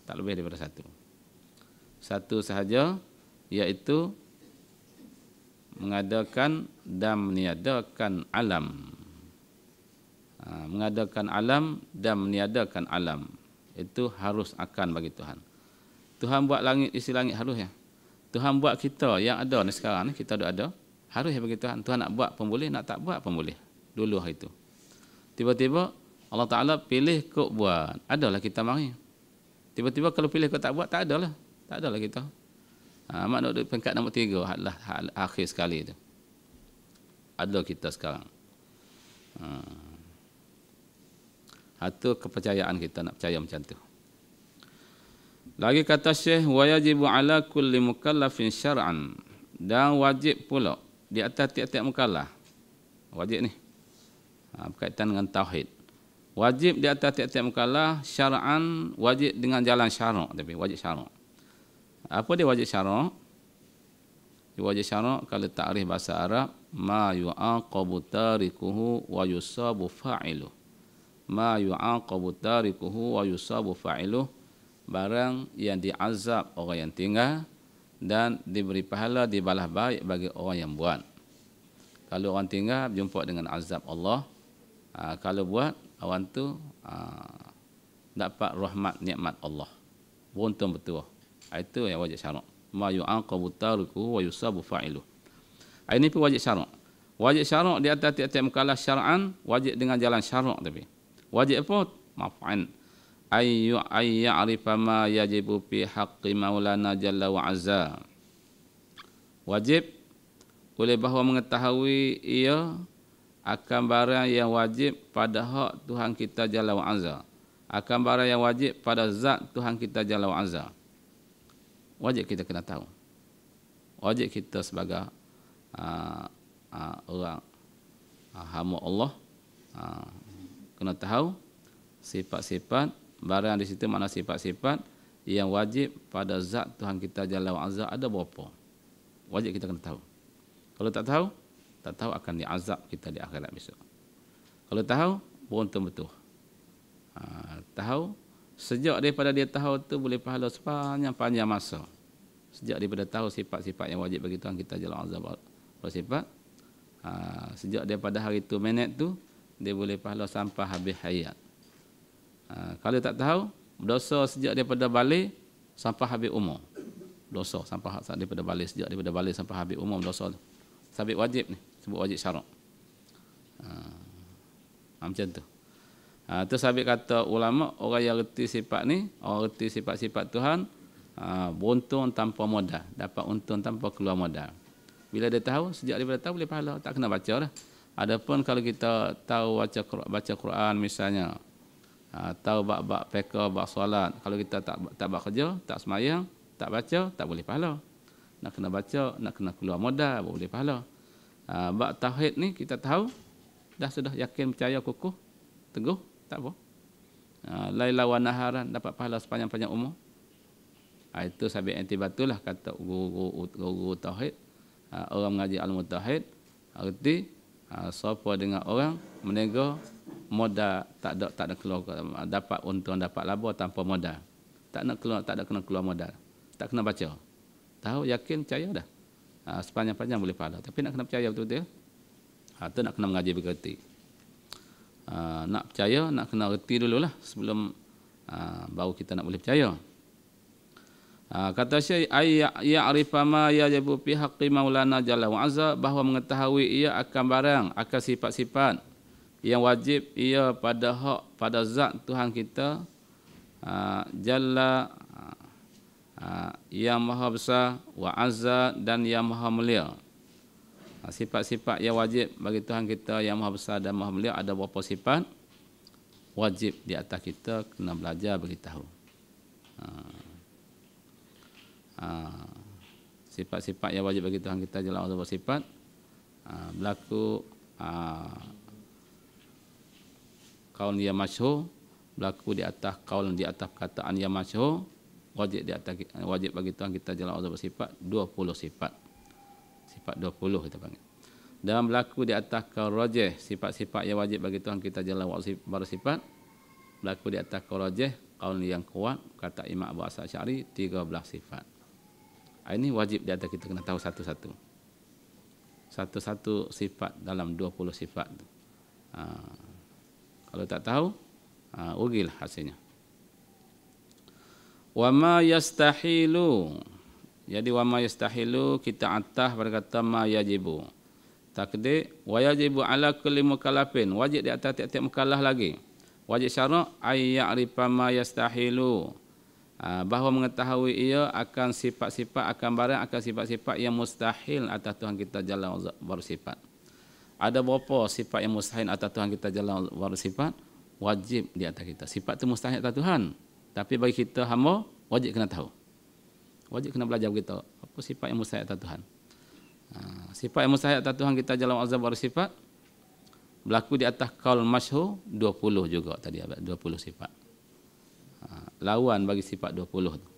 Tak lebih daripada satu. Satu sahaja, iaitu mengadakan dan meniadakan alam. Mengadakan alam dan meniadakan alam. Itu harus akan bagi Tuhan. Tuhan buat langit isi langit harus ya. Tuhan buat kita yang ada ni sekarang ni, kita ada. Harus ya bagi Tuhan. Tuhan nak buat pun boleh, nak tak buat pun boleh. Dulu hari itu. Tiba-tiba Allah Ta'ala pilih kau buat. Adalah kita mari. Tiba-tiba kalau pilih kau tak buat, tak adalah. Tak adalah kita. Makna peringkat nombor 3 adalah akhir sekali itu. Ada kita sekarang. Itu kepercayaan kita, nak percaya macam tu. Lagi kata Syekh, wa yajibu ala kulli mukallafin syar'an, dan wajib pula di atas tiap-tiap mukallaf. Wajib ni. Berkaitan dengan tauhid. Wajib di atas tiap-tiap mukallaf syar'an, wajib dengan jalan syarak, tapi wajib syarak. Apa dia wajib syarak? Wajib syarak kalau takrif bahasa Arab, ma yu'aqabu tarikuhu wa yusabu fa'iluh. Ma yu'aqabu tarikuhu wa yusabu fa'iluh, barang yang diazab orang yang tinggal dan diberi pahala, dibalas baik bagi orang yang buat. Kalau orang tinggal jumpa dengan azab Allah, kalau buat orang tu dapat rahmat nikmat Allah. Beruntung betul. Itu yang wajib syarak. Ma yu'aqabu tarikuhu wa yusabu fa'iluh. Ini pun wajib syarak. Wajib syarak di atas tiap-tiap mukallaf syar'an, wajib dengan jalan syarak tapi. Wajib apa? Maf'an. Ay ya'rifa ma yajibu fi haqqi maulana jalla wa azza. Wajib oleh bahawa mengetahui ia akan barang yang wajib pada hak Tuhan kita Jalla wa Azza. Akan barang yang wajib pada zat Tuhan kita Jalla wa Azza. Wajib kita kena tahu. wajib kita sebagai orang hamba Allah kena tahu sifat-sifat barang di situ, mana sifat-sifat yang wajib pada zat Tuhan kita Jalla wa Azza ada berapa. Wajib kita kena tahu. Kalau tak tahu akan diazab kita di akhirat besok. Kalau tahu, beruntung betul. Tahu, sejak daripada dia tahu tu boleh pahala sepanjang masa. Sejak daripada tahu sifat-sifat yang wajib bagi Tuhan kita Jalla wa Azza bersifat, sejak daripada hari tu, minit tu, dia boleh pahala sampai habis hayat. Kalau tak tahu, dosa sejak daripada balik sampai habis umur. Dosa sampai daripada balik, sejak daripada balik sampai habis umur dosa. Sabit wajib ni, sebut wajib syarak. Macam tu. Tu sabit kata ulama, orang yang reti sifat ni, orang reti sifat-sifat Tuhan, beruntung tanpa modal, dapat untung tanpa keluar modal. Bila dia tahu, sejak daripada tahu boleh pahala, tak kena baca dah. Adapun kalau kita tahu baca Quran misalnya, tahu bab fiqh, bab solat, kalau kita tak buat kerja, tak semayang, tak baca, tak boleh pahala. Nak kena baca, nak kena keluar modal, baru boleh pahala. Bab tauhid ni kita tahu, dah sudah yakin, percaya, kukuh, teguh, tak apa. Laila wa naharan, dapat pahala sepanjang-panjang umur. Itu sabit intibatulah kata guru tauhid. Orang mengaji ilmu tauhid, arti siapa dengan orang meniaga modal tak ada keluar, dapat untung, dapat laba tanpa modal. Tak ada kena keluar modal. Tak kena baca. Tahu, yakin, percaya dah. Sepanjang-panjang boleh pahala. Tapi nak kena percaya betul-betul. Tu nak kena mengaji berkerti. Nak percaya, nak kena reti dululah sebelum baru kita nak boleh percaya. Kata Syekh, ya'rifa ma yajibu fi haqqi Maulana Jalla wa Azza, bahawa mengetahui ia akan barang, akan sifat-sifat yang wajib ia pada zat Tuhan kita Jalla, yang maha besar, wa azza, dan yang maha mulia. Sifat-sifat yang wajib bagi Tuhan kita yang maha besar dan maha mulia, ada beberapa sifat wajib di atas kita, kena belajar beritahu. Sifat-sifat yang wajib bagi Tuhan kita Jalla wa Azza bersifat berlaku kaul yang masyhur, berlaku di atas kaul, di atas perkataan yang masyhur, wajib bagi Tuhan kita Jalla wa Azza bersifat 20 sifat. Sifat 20 kita panggil. Dan berlaku di atas kaul rajih, sifat-sifat yang wajib bagi Tuhan kita Jalla wa Azza bersifat, berlaku di atas kaul rajih, kaul yang kuat, kata Imam Abu Hasan Asy'ari, 13 sifat. Ini wajib di atas kita kena tahu satu-satu. Satu-satu sifat dalam 20 sifat. Kalau tak tahu, rugilah hasilnya. Wa ma yastahilu. Jadi wa ma yastahilu kita atah pada kata ma yajibu. Takdir wa yajibu ala kulli mukallafin. Wajib di atas tiap-tiap mukallaf lagi. Wajib syarak ay ya'rifa ma yastahilu. Bahawa mengetahui ia akan sifat-sifat, akan barang, akan sifat-sifat yang mustahil atas Tuhan kita Jalla wa Azza bersifat. Ada berapa sifat yang mustahil atas Tuhan kita Jalla wa Azza bersifat? Wajib di atas kita. Sifat itu mustahil atas Tuhan. Tapi bagi kita hamba, wajib kena tahu. Wajib kena belajar kita apa sifat yang mustahil atas Tuhan. Sifat yang mustahil atas Tuhan kita Jalla wa Azza bersifat berlaku di atas kaul masyhur 20 juga tadi, 20 sifat. Lawan bagi sifat 20 tu.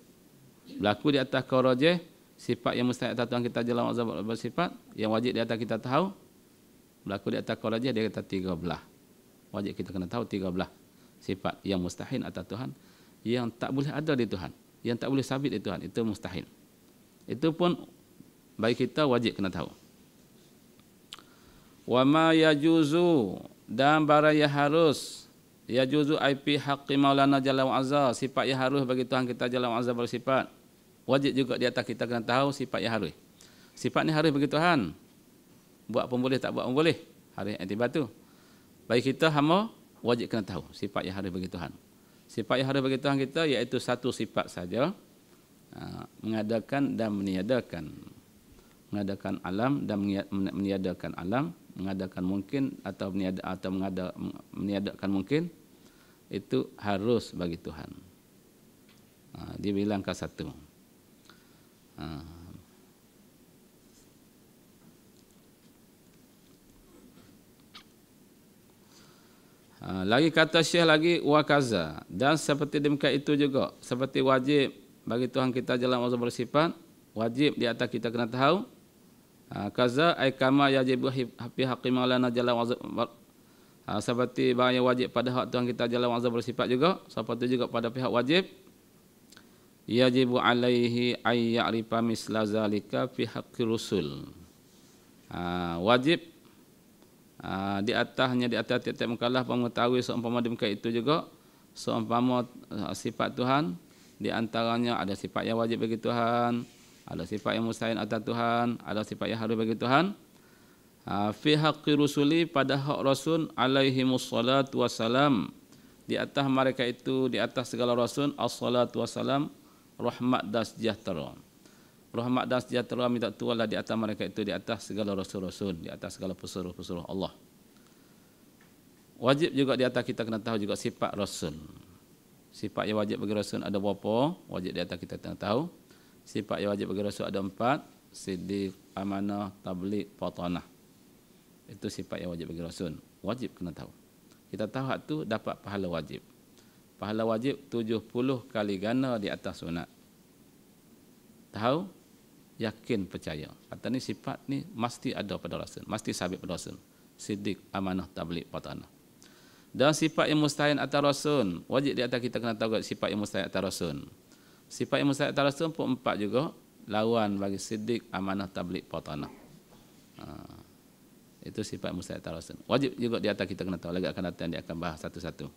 Berlaku di atas kaul rajih, sifat yang mustahil atas Tuhan kita Jalla wa Azza bersifat, yang wajib di atas kita tahu, berlaku di atas kaul rajih, dia kata 13. Wajib kita kena tahu 13 sifat yang mustahil atas Tuhan, yang tak boleh ada di Tuhan, yang tak boleh sabit di Tuhan, itu mustahil. Itu pun bagi kita wajib kena tahu. Wa ma yajuzu, dan barang yang harus, yajuzu IP haqqi Maulana Jalla wa Azza, sifat yang harus bagi Tuhan kita Jalla wa Azza bersifat. Wajib juga di atas kita kena tahu sifat yang harus. Sifat ni harus bagi Tuhan. Buat pun boleh, tak buat pun boleh. Harus i'tibar tu. Bagi kita hamba, wajib kena tahu sifat yang harus bagi Tuhan. Sifat yang harus bagi Tuhan kita iaitu satu sifat saja, mengadakan dan meniadakan. Mengadakan alam dan meniadakan alam, mengadakan mungkin atau meniadakan mungkin, itu harus bagi Tuhan. Dibilangkan satu. Lagi kata Syekh lagi wa kaza, dan seperti demikian itu juga seperti wajib bagi Tuhan kita jalan Allah bersifat, wajib di atas kita kena tahu. Kaza ay kama yajibu fi haqqi maulana jalla wa azza, seperti barang yang wajib pada hak Tuhan kita jalla wa azza bersifat juga, seperti juga pada pihak wajib yajibu alaihi ay ya'rifa misla zalika fi haqqi rusul. Wajib di atas tiap-tiap mukallaf mengetahui seumpama demikian itu juga, seumpama sifat Tuhan di antaranya ada sifat yang wajib bagi Tuhan, ada sifat yang mustahil atas Tuhan, ada sifat yang harus bagi Tuhan. Fi haqqi rusuli, pada hak rasul alaihimus salatu wassalam, di atas mereka itu, di atas segala rasul, as-salatu wassalam, rahmat dan sejahtera. Rahmat dan sejahtera minta tualah di atas mereka itu, di atas segala rasul-rasul, di atas segala pesuruh-pesuruh Allah. Wajib juga di atas kita kena tahu juga sifat rasul. Sifat yang wajib bagi rasul ada berapa? Wajib di atas kita kena tahu. Sifat yang wajib bagi rasul ada 4, siddiq, amanah, tabligh, fatanah. Itu sifat yang wajib bagi rasul. Wajib kena tahu. Kita tahu hak tu dapat pahala wajib. Pahala wajib 70 kali ganda di atas sunat. Tahu, yakin, percaya. Kata ni sifat ni mesti ada pada rasul, mesti sabit pada rasul. Siddiq, amanah, tabligh, fatanah. Dan sifat yang mustahil atas rasul, wajib di atas kita kena tahu sifat yang mustahil atas rasul. Sifat yang mustahil atas rasul pun 4 juga, lawan bagi siddiq, amanah, tabligh, fatanah. Itu sifat mustahil atas rasul. Wajib juga di atas kita kena tahu, lagi akan datang dia akan bahas satu-satu.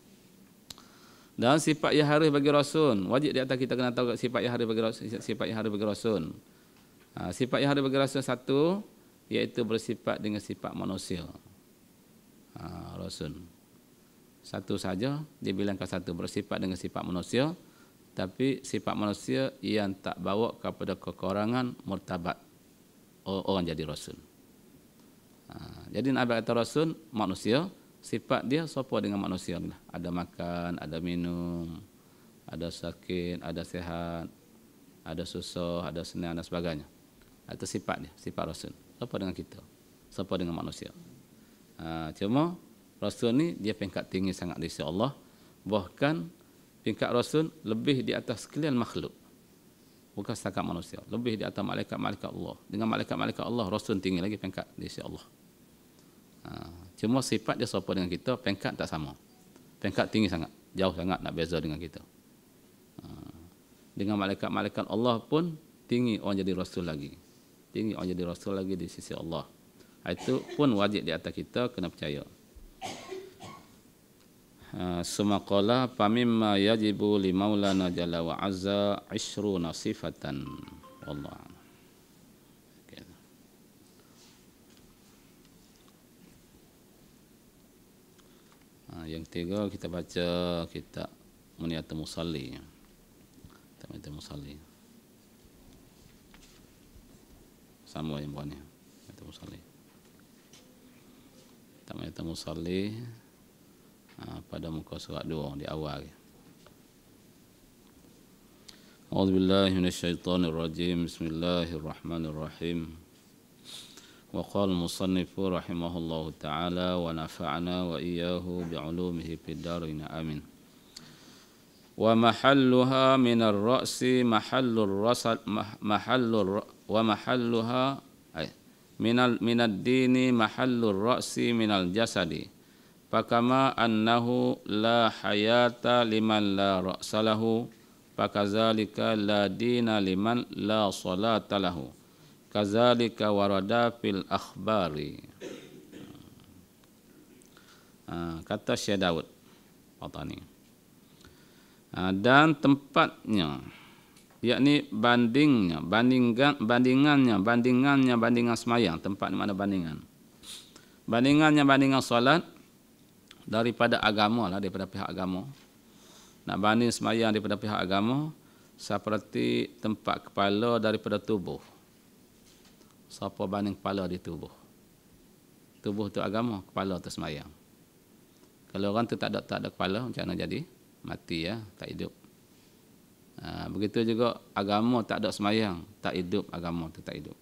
Dan sifat yang harus bagi rasul, wajib di atas kita kena tahu sifat yang harus bagi rasul, sifat yang harus bagi rasul. Sifat yang harus bagi rasul satu, iaitu bersifat dengan sifat manusia. Rasul satu saja dibilangkan satu, bersifat dengan sifat manusia, tapi sifat manusia yang tak bawa kepada kekurangan martabat orang jadi rasul. Jadi Nabi kata rasul manusia, sifat dia serupa dengan manusia. Ada makan, ada minum, ada sakit, ada sehat, ada susah, ada senang dan sebagainya. Itu sifat dia, sifat rasul. Serupa dengan kita, serupa dengan manusia. Cuma rasul ni dia peringkat tinggi sangat di sisi Allah. Bahkan peringkat rasul lebih di atas sekalian makhluk. Bukan setakat manusia, lebih di atas malaikat-malaikat Allah. Dengan malaikat-malaikat Allah, rasul tinggi lagi peringkat di sisi Allah. Cuma sifat dia serupa dengan kita, peringkat tak sama. Peringkat tinggi sangat, jauh sangat nak beza dengan kita. Dengan malaikat-malaikat Allah pun tinggi orang jadi rasul lagi. Tinggi orang jadi rasul lagi di sisi Allah. Itu pun wajib di atas kita kena percaya. Sumaqala famimma yajibu li maulana jalla wa azza 20 sifatan. Wallah. Yang ketiga kita baca kitab Muniyatul Musalli. Muniyatul Musalli. Sama yang buat ni. Muniyatul Musalli. Muniyatul Musalli pada muka surat 2 di awal. A'udzubillahi minasyaitonir rajim. Bismillahirrahmanirrahim. وقال المصنف رحمه الله تعالى ونفعنا وإياه بعلومه في الدارين آمين. ومحلها من الرأس محل الرسل ومحلها من الدين محل الرأس من الجسد فكما أنه لا حياة لمن لا رأس له فكذلك لا دين لمن لا صلاة له kazalika warada fil akhbari. Kata Syekh Daud Fatani. Dan tempatnya, yakni bandingan semayang, tempat di mana bandingan. Bandingan solat daripada agama lah, daripada pihak agama. Nak banding semayang daripada pihak agama seperti tempat kepala daripada tubuh. Siapa banding kepala di tubuh? Tubuh tu agama, kepala tu semayang. Kalau orang tu tak ada kepala, macam mana jadi? Mati ya, tak hidup. Begitu juga agama tak ada semayang, tak hidup agama tu tak hidup.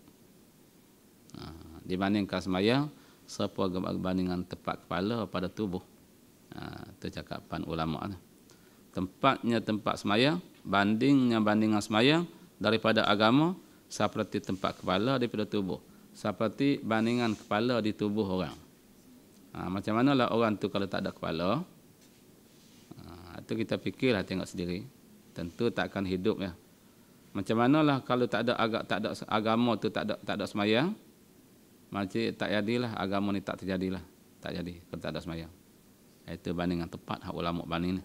Dibandingkan semayang, siapa bandingan tepat kepala pada tubuh? Itu cakapan ulama. Tempatnya tempat semayang, bandingan semayang daripada agama seperti tempat kepala daripada tubuh. Seperti bandingan kepala di tubuh orang. Macam manalah orang tu kalau tak ada kepala, itu kita fikirlah, tengok sendiri. Tentu takkan hidup ya. Macam manalah kalau tak ada agama tu tak ada semayang, macam tak jadilah agama ni, tak terjadilah. Tak jadi kalau tak ada semayang. Itu bandingan tepat hak ulama banding ni.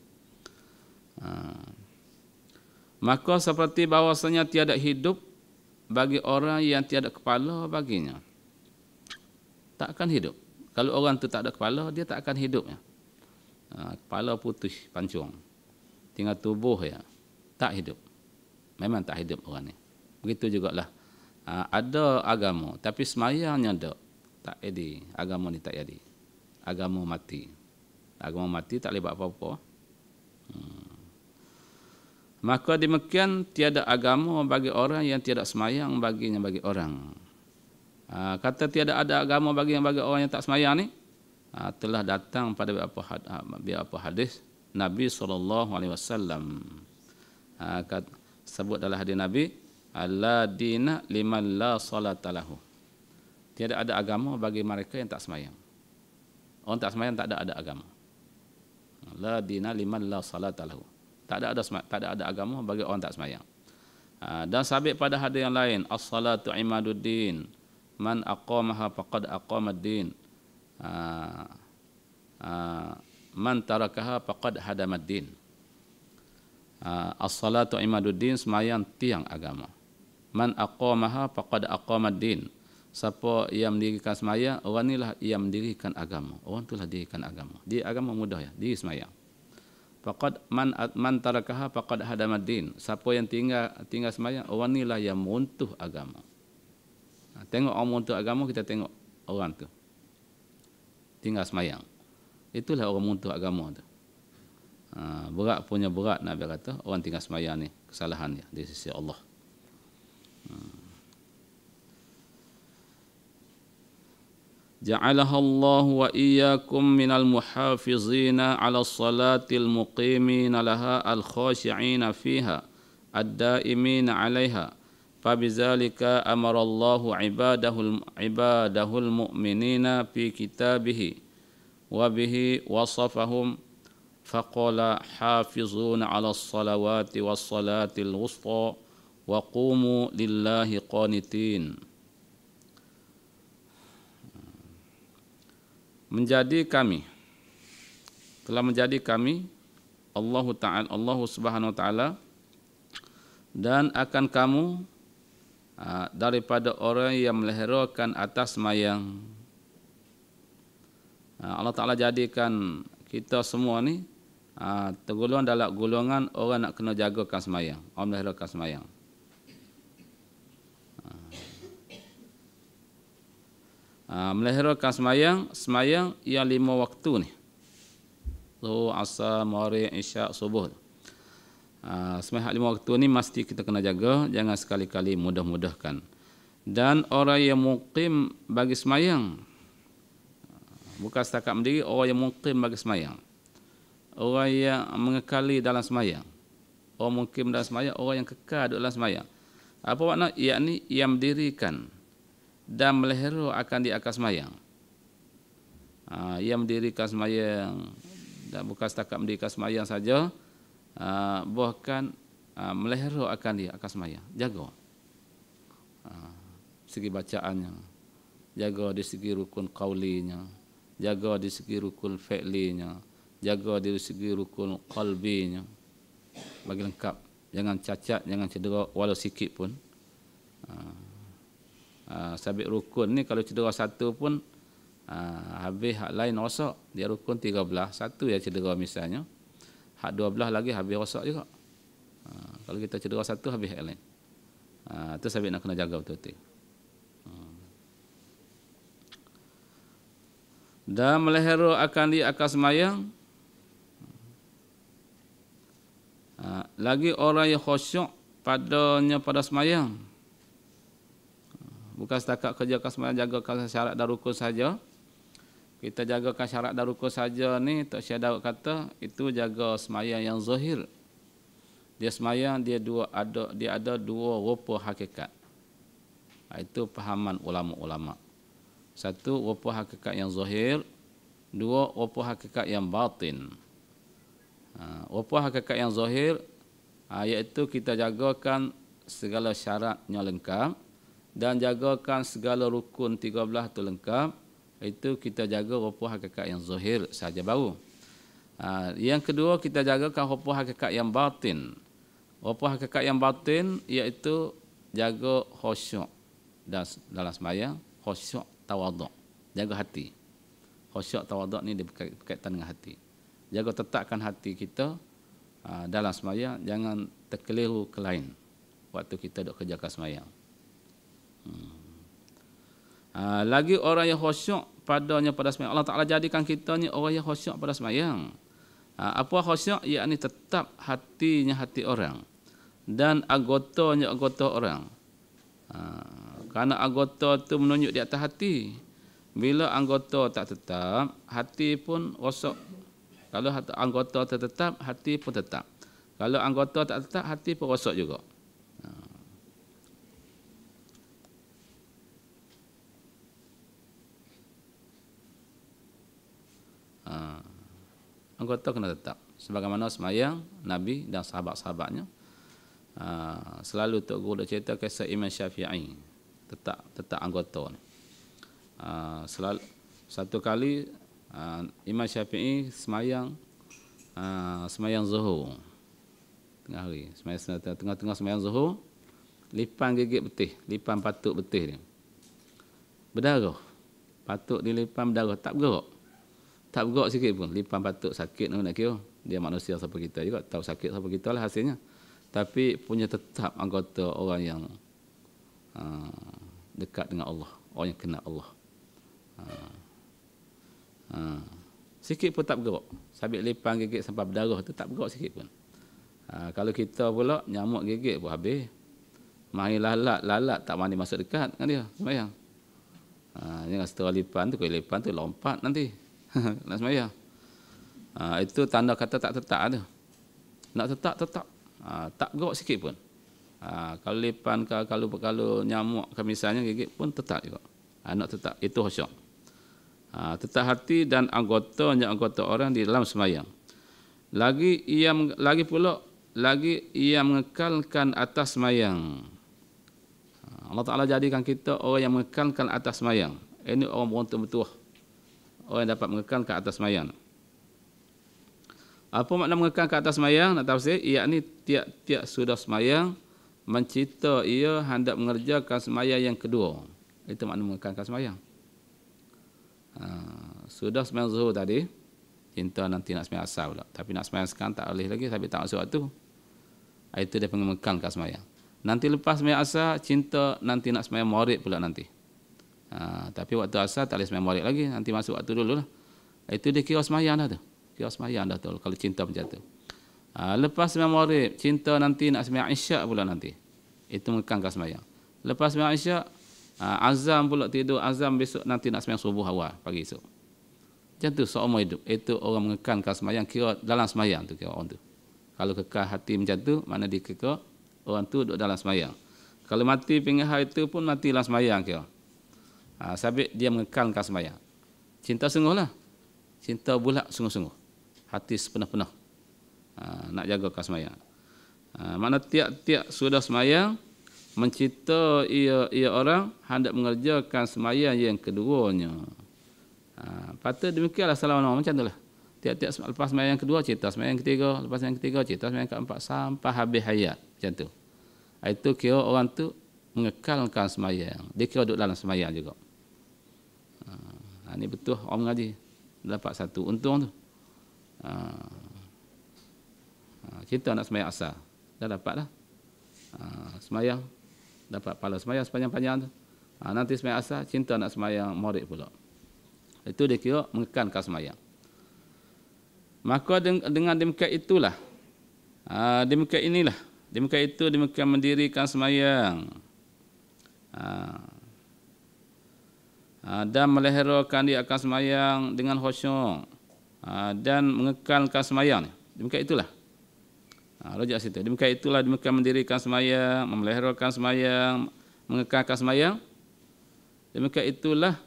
Maka seperti bahawasanya tiada hidup bagi orang yang tiada kepala baginya. Tak akan hidup. Kalau orang tu tak ada kepala, dia tak akan hidup ya. Kepala putih, pancung. Tinggal tubuh ya. Tak hidup. Memang tak hidup orang ni. Begitu jugalah. Ada agama, tapi semayangnya ada. Tak jadi. Agama ni tak jadi. Agama mati. Agama mati tak boleh buat apa-apa. Maka demikian tiada agama bagi orang yang tiada semayang baginya bagi orang. Kata tiada ada agama bagi orang yang tak semayang ni, telah datang pada beberapa hadis Nabi SAW. Sebut dalam hadis Nabi, la dina liman la salata lahu. Tiada ada agama bagi mereka yang tak semayang. Orang tak semayang tak ada agama. La dina liman la salata lahu. Tak ada agama bagi orang tak semayang. Dan sabit pada hadis yang lain, as-salatu imaduddin, man aqamaha faqad aqamad-din, man tarakaha faqad hadamad-din. As-salatu imaduddin, semayang tiang agama. Man aqamaha faqad aqamad-din. Siapa yang mendirikan semayang, orang inilah yang mendirikan agama. Orang itulah dirikan agama. Di agama mudah ya, diri semayang. Faqad man tarakaha faqad hadamad-din. Siapa yang tinggal semayang, orang inilah yang meruntuh agama. Tengok orang meruntuh agama, kita tengok orang tu tinggal semayang. Itulah orang meruntuh agama tu. Berat punya berat, Nabi kata, orang tinggal semayang ni kesalahan dia di sisi Allah. Ja'alaha Allah wa iyyakum minal muhafizina 'ala salatil muqimina laha al-khashi'ina fiha ad-da'imina 'alaiha. Fabizalika amara Allah ibadahul mu'minina fi kitabihi wa bihi wasafahum faqala hafizuna 'ala as-salawati was-salatil wusta wa qumu lillahi qanitin. Telah menjadi kami Allah Subhanahu wa taala, dan akan kamu daripada orang yang meliharakan atas semayang. Allah Taala jadikan kita semua ni tergolong dalam golongan orang nak kena jagakan semayang, orang meliharakan semayang. Meliharakan semayang yang 5 waktu ni. Zuhur, asar, maghrib, isyak, subuh. Semayang 5 waktu ni mesti kita kena jaga, jangan sekali-kali mudah-mudahkan. Dan orang yang muqim bagi semayang, bukan setakat mendiri, orang yang muqim bagi semayang, orang yang mengekali dalam semayang. Orang muqim dalam semayang, orang yang kekal dalam semayang. Apa makna? Yakni yang mendirikan dan melihara akan di atas semayang. Yang mendirikan semayang, dan bukan setakat mendirikan semayang saja, bahkan melihara akan di atas semayang. Jaga segi bacaannya, jaga di segi rukun qaulinya, jaga di segi rukun fi'linya, jaga di segi rukun qalbinya, bagi lengkap. Jangan cacat, jangan cedera walau sikit pun. Sabit rukun ni kalau cedera satu pun habis hak lain rosak. Dia rukun 13, satu ya cedera misalnya, hak 12 lagi habis rosak juga. Kalau kita cedera satu habis hak lain. Itu sabit nak kena jaga betul-betul. Dan melihara akan di akas semayang. Lagi orang yang khusyuk padanya pada semayang, bukan setakat kerja semayang, jaga syarat dan rukun saja. kita jagakan syarat dan rukun saja ni, Tok Syekh Daud kata itu jaga semayang yang zahir. Dia semayang dia ada dua rupa hakikat. Itu fahaman ulama-ulama. Satu, rupa hakikat yang zahir. Dua, rupa hakikat yang batin. Rupa hakikat yang zahir iaitu kita jagakan segala syaratnya lengkap dan jagakan segala rukun 13 tu lengkap. Itu kita jaga rupa hakikat yang zahir saja baru. Yang kedua, kita jagakan rupa hakikat yang batin. Rupa hakikat yang batin iaitu jaga khusyuk dalam sembahyang, khusyuk tawaduk, jaga hati. Khusyuk tawaduk ni berkaitan dengan hati. Jaga tetapkan hati kita dalam sembahyang, jangan terkeliru ke lain waktu kita duk kerjakan sembahyang. Lagi orang yang khusyuk padanya pada sembahyang. Allah Ta'ala jadikan kita ni orang yang khusyuk pada sembahyang. Apa khusyuk? Iaitu tetap hatinya hati orang dan anggotanya anggota orang. Kerana anggota tu menunjuk di atas hati. Bila anggota tak tetap, hati pun rosak. Kalau anggota tetap, hati pun tetap. Kalau anggota tak tetap, hati pun rosak juga. Anggota kena tetap. Sebagaimana semayang Nabi dan sahabat-sahabatnya. Selalu Tok Guru dah cerita kisah Imam Syafi'i. Tetap anggota ni. Satu kali Imam Syafi'i semayang zuhur tengah hari, tengah-tengah semayang zuhur, lipan gigit betih, lipan patuk betih ni berdarah, patuk dilipan berdarah, tak bergerak sikit pun. Lipan patuk sakit nak kira, dia manusia seperti kita juga, tahu sakit seperti kita lah hasilnya, tapi punya tetap anggota orang yang dekat dengan Allah, orang yang kenal Allah. Sikit pun tak bergerak. Sabit lipan gigit sampai berdarah tu tak bergerak sikit pun. Kalau kita pula nyamuk gigit pun habis. Mari lalat tak mandi masuk dekat kan dia sembahyang. Jangan setelah lipan tu, kalau lipan tu lompat nanti nak sembahyang. Itu tanda kata tak tetap ada. Nak tetap tak bergerak sikit pun. Kalau lipan kalau nyamuk misalnya gigit pun tetap juga. Nak tetap, itu khusyuk. Tetap hati dan anggota orang di dalam sembahyang. Lagi ia mengekalkan atas sembahyang. Allah Ta'ala jadikan kita orang yang mengekalkan atas sembahyang. Ini orang berontok-betul. Orang yang dapat mengekalkan atas sembahyang. Apa makna mengekalkan atas sembahyang? Nak tafsir, iaitu tiap-tiap sudah sembahyang mencipta ia hendak mengerjakan sembahyang yang kedua. Itu makna mengekalkan sembahyang. Sudah sembahyang zuhur tadi, cinta nanti nak sembahyang asar pula. Tapi nak sembahyang sekarang tak boleh lagi, tapi tak masuk waktu. Itu dia panggil mengekalkan sembahyang. Nanti lepas sembahyang asar, cinta nanti nak sembahyang maghrib pula nanti. Tapi waktu asar tak boleh sembahyang maghrib lagi, nanti masuk waktu dulu lah. Itu dia kira sembahyang dah tu. Kira sembahyang dah tu kalau cinta macam tu. Lepas sembahyang maghrib, cinta nanti nak sembahyang isyak pula nanti. Itu mengekalkan sembahyang. Lepas sembahyang isyak, azam pula tidur, azam besok nanti nak sembahyang subuh awal pagi esok. Macam tu seumur hidup. Itu orang mengekalkan sembahyang, kira dalam sembahyang tu kira orang tu. Kalau kekal hati macam tu, mana dia kira orang tu duduk dalam sembahyang. Kalau mati pinggir hari tu pun mati dalam sembahyang kira. Sabit dia mengekalkan sembahyang. Cinta sungguhlah. Cinta bulat sungguh-sungguh. Hati sepenuh-penuh. Nak jagakan sembahyang. Mana tiap-tiap sudah sembahyang, mencipta ia orang hendak mengerjakan sembahyang yang keduanya. Patut demikianlah selama macam itulah. Tiap-tiap lepas sembahyang kedua cerita sembahyang ketiga, lepas sembahyang ketiga cerita sembahyang keempat sampai habis hayat macam tu. Itu kira orang tu mengekalkan sembahyang. Dia kira duduk dalam sembahyang juga. Ini betul orang mengaji dapat satu untung tu. Kita nak sembahyang asar dah dapat dah. Sembahyang dapat pahala sembahyang sepanjang-panjang tu. Nanti sembahyang asar cinta nak sembahyang maghrib pula. Itu dia kira mengekalkan sembahyang. Maka dengan demikian itulah, demikian itu demikian mendirikan sembahyang. dan meliharakan dia akan semayang dengan khusyuk dan mengekalkan semayang. Demikian itulah. Rujuk situ. Demikian itulah, demikian mendirikan semayang, memeliharakan semayang, mengekalkan semayang. Demikian itulah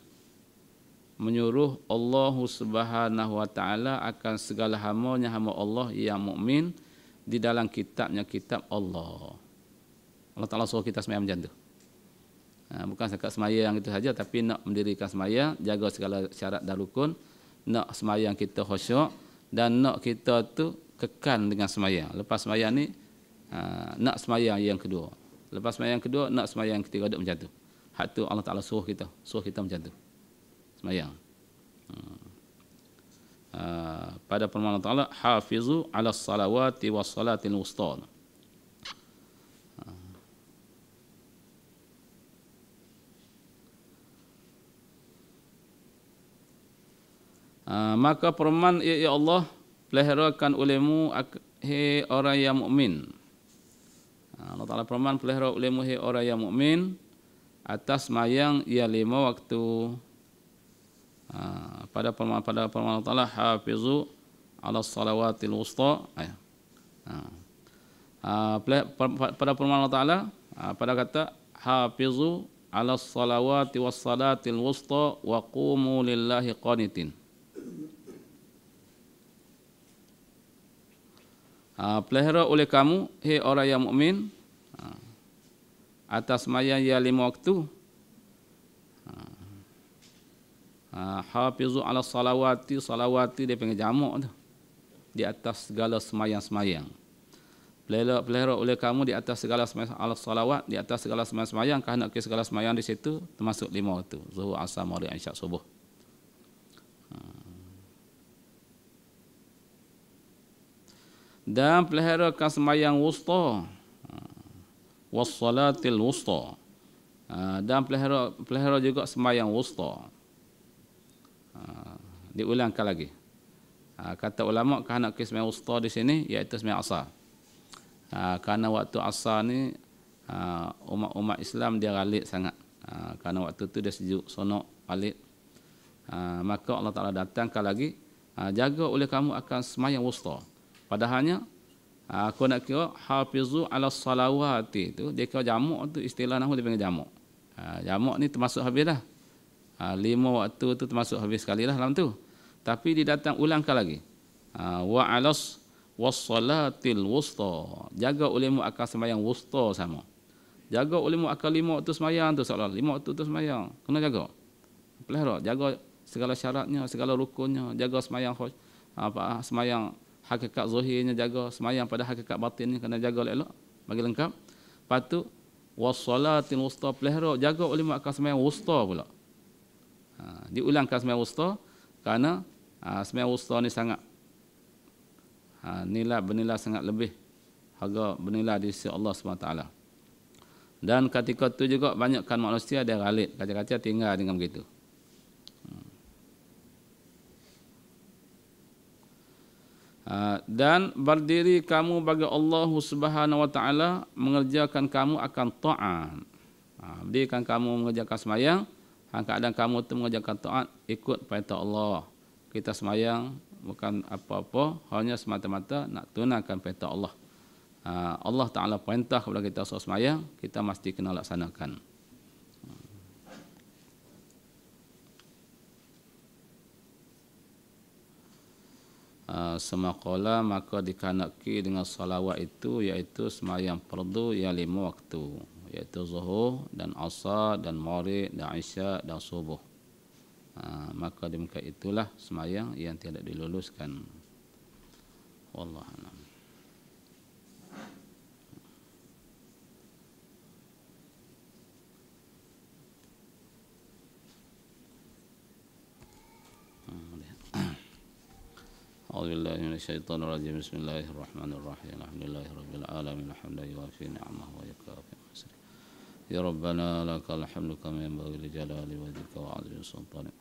menyuruh Allah Subhanahu wa taala akan segala hamba-Nya hamba Allah yang mukmin di dalam kitabnya, kitab Allah. Allah Taala suruh kita semayang macam tu. Bukan sekat semayang itu saja, tapi nak mendirikan semayang, jaga segala syarat dan rukun, nak semayang kita khusyuk dan nak kita tu kekal dengan semayang. Lepas semayang ni nak semayang yang kedua. Lepas semayang kedua nak semayang ketiga, duk macam tu. Hak tu Allah Taala suruh kita macam tu. Semayang. Pada firman Allah Taala, hafizu 'alas salawati was salatil wusta. Maka firman, ya Allah, peliharakan olehmu hai orang yang mukmin. Allah Taala firman, pelihara olehmu hai orang yang mukmin atas semayang ia 5 waktu. Pada firman Allah Taala, hafizu 'alas salawatil wusta. Pada firman Allah Taala, pada kata hafizu 'alas salawati was salatil wusta wa qumu lillahi qanitin. Pelihara oleh kamu, hai orang yang mukmin, atas semayang yang 5 waktu. Hafizu 'ala salawati dia panggil jamak tu. Di atas segala semayang-semayang. Pelihara oleh kamu di atas segala semayang, ala salawat, di atas segala semayang-semayang, kerana ke segala semayang di situ termasuk 5 waktu. Zuhur, asar, maghrib, isyak, subuh. Dan peliharakan semayang wusta, wassalatil wusta, dan pelihara juga semayang wusta. Diulangkan lagi. Kata ulama, kerana semayang wusta di sini iaitu semayang asar. Kerana waktu asar ni umat Islam dia ghalib sangat. Kerana waktu tu dia sejuk, sonok, ghalib. Maka Allah Ta'ala datangkan lagi, jaga oleh kamu akan semayang wusta. Padahalnya aku nak kira hafizu 'ala salawati tu, dia kira jamak tu, istilah nahwu dia panggil jamak. Jamak ni termasuk habis dah. 5 waktu tu termasuk habis sekali lah dalam tu. Tapi dia datang ulangkan lagi. Wa 'alas wassalatil wusta. Jaga olehmu akan sembahyang wusta sama. Jaga olehmu akan 5 waktu sembahyang tu, seolah 5 waktu tu sembahyang. Kena jaga. Pelihara, jaga segala syaratnya, segala rukunnya, jaga sembahyang sembahyang hakikat zahirnya, jaga semayang pada hakikat batinnya, kena jaga elok bagi lengkap. Lepas tu wassalatil wusta, pelihara jaga oleh akan semayang wusta pula. Diulangkan semayang wusta kerana semayang wusta ni sangat bernilai sangat lebih harga, bernilai di sisi Allah SWT. Dan ketika tu juga banyakkan manusia dia ghalib, kaca-kaca tinggal dengan begitu. Dan berdiri kamu bagi Allah Subhanahu wa taala, mengerjakan kamu akan taat. Berdirikan kamu mengerjakan semayang, keadaan kamu tu mengerjakan taat, ikut perintah Allah. Kita semayang bukan apa-apa, hanya semata-mata nak tunaikan perintah Allah. Allah Taala perintah kepada kita suruh semayang, kita mesti kena laksanakan. Semaqala, maka dikanaki dengan salawat itu, iaitu semayang fardu yang 5 waktu, iaitu zuhur dan asar dan maghrib dan isyak dan subuh. Maka demikian itulah semayang yang tidak diluluskan. Wallahu a'lam. A'udzubillahi minasyaitonirrajim. Bismillahirrahmanirrahim. Alhamdulillahirabbil alamin. Hamdan yuwafi ni'amahu wa yukafi masrih. Ya Rabbana lakal hamdu kama yanbaghi li jalali wajhika wa 'azimi sultanik.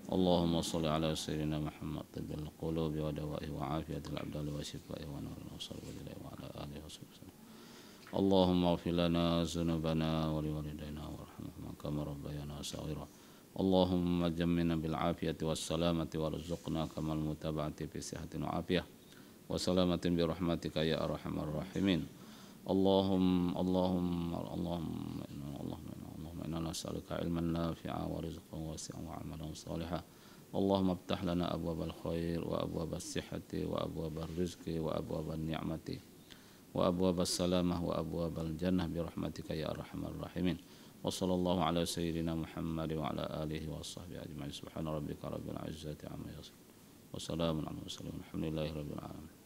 Allahumma shalli ala sayyidina Muhammad tibbil qulubi wa dawa'i wa 'afiyatil abdal wa shifaa'i wa nuril absar wa ala alihi wasallam. Allahumma ighfir lana dhunubana wa liwalidayna warhamhum kama rabbayana shaghira. اللهم جمنا بالعافية والسلامة وارزقنا كمال المتابعة في صحة وعافية وسلامة برحمتك يا أرحم الراحمين. اللهم إنا نسألك علما نافعا ورزقا واسعا وعملا صالحا. اللهم افتح لنا أبواب الخير وأبواب الصحة وأبواب الرزق وأبواب النعمة وأبواب السلامة وأبواب الجنة برحمتك يا أرحم الراحمين. وصلى الله على سيدنا محمد وعلى آله وصحبه أجمعين. سبحان ربك رب العزة عما يصفون وسلام على المرسلين والحمد لله رب العالمين.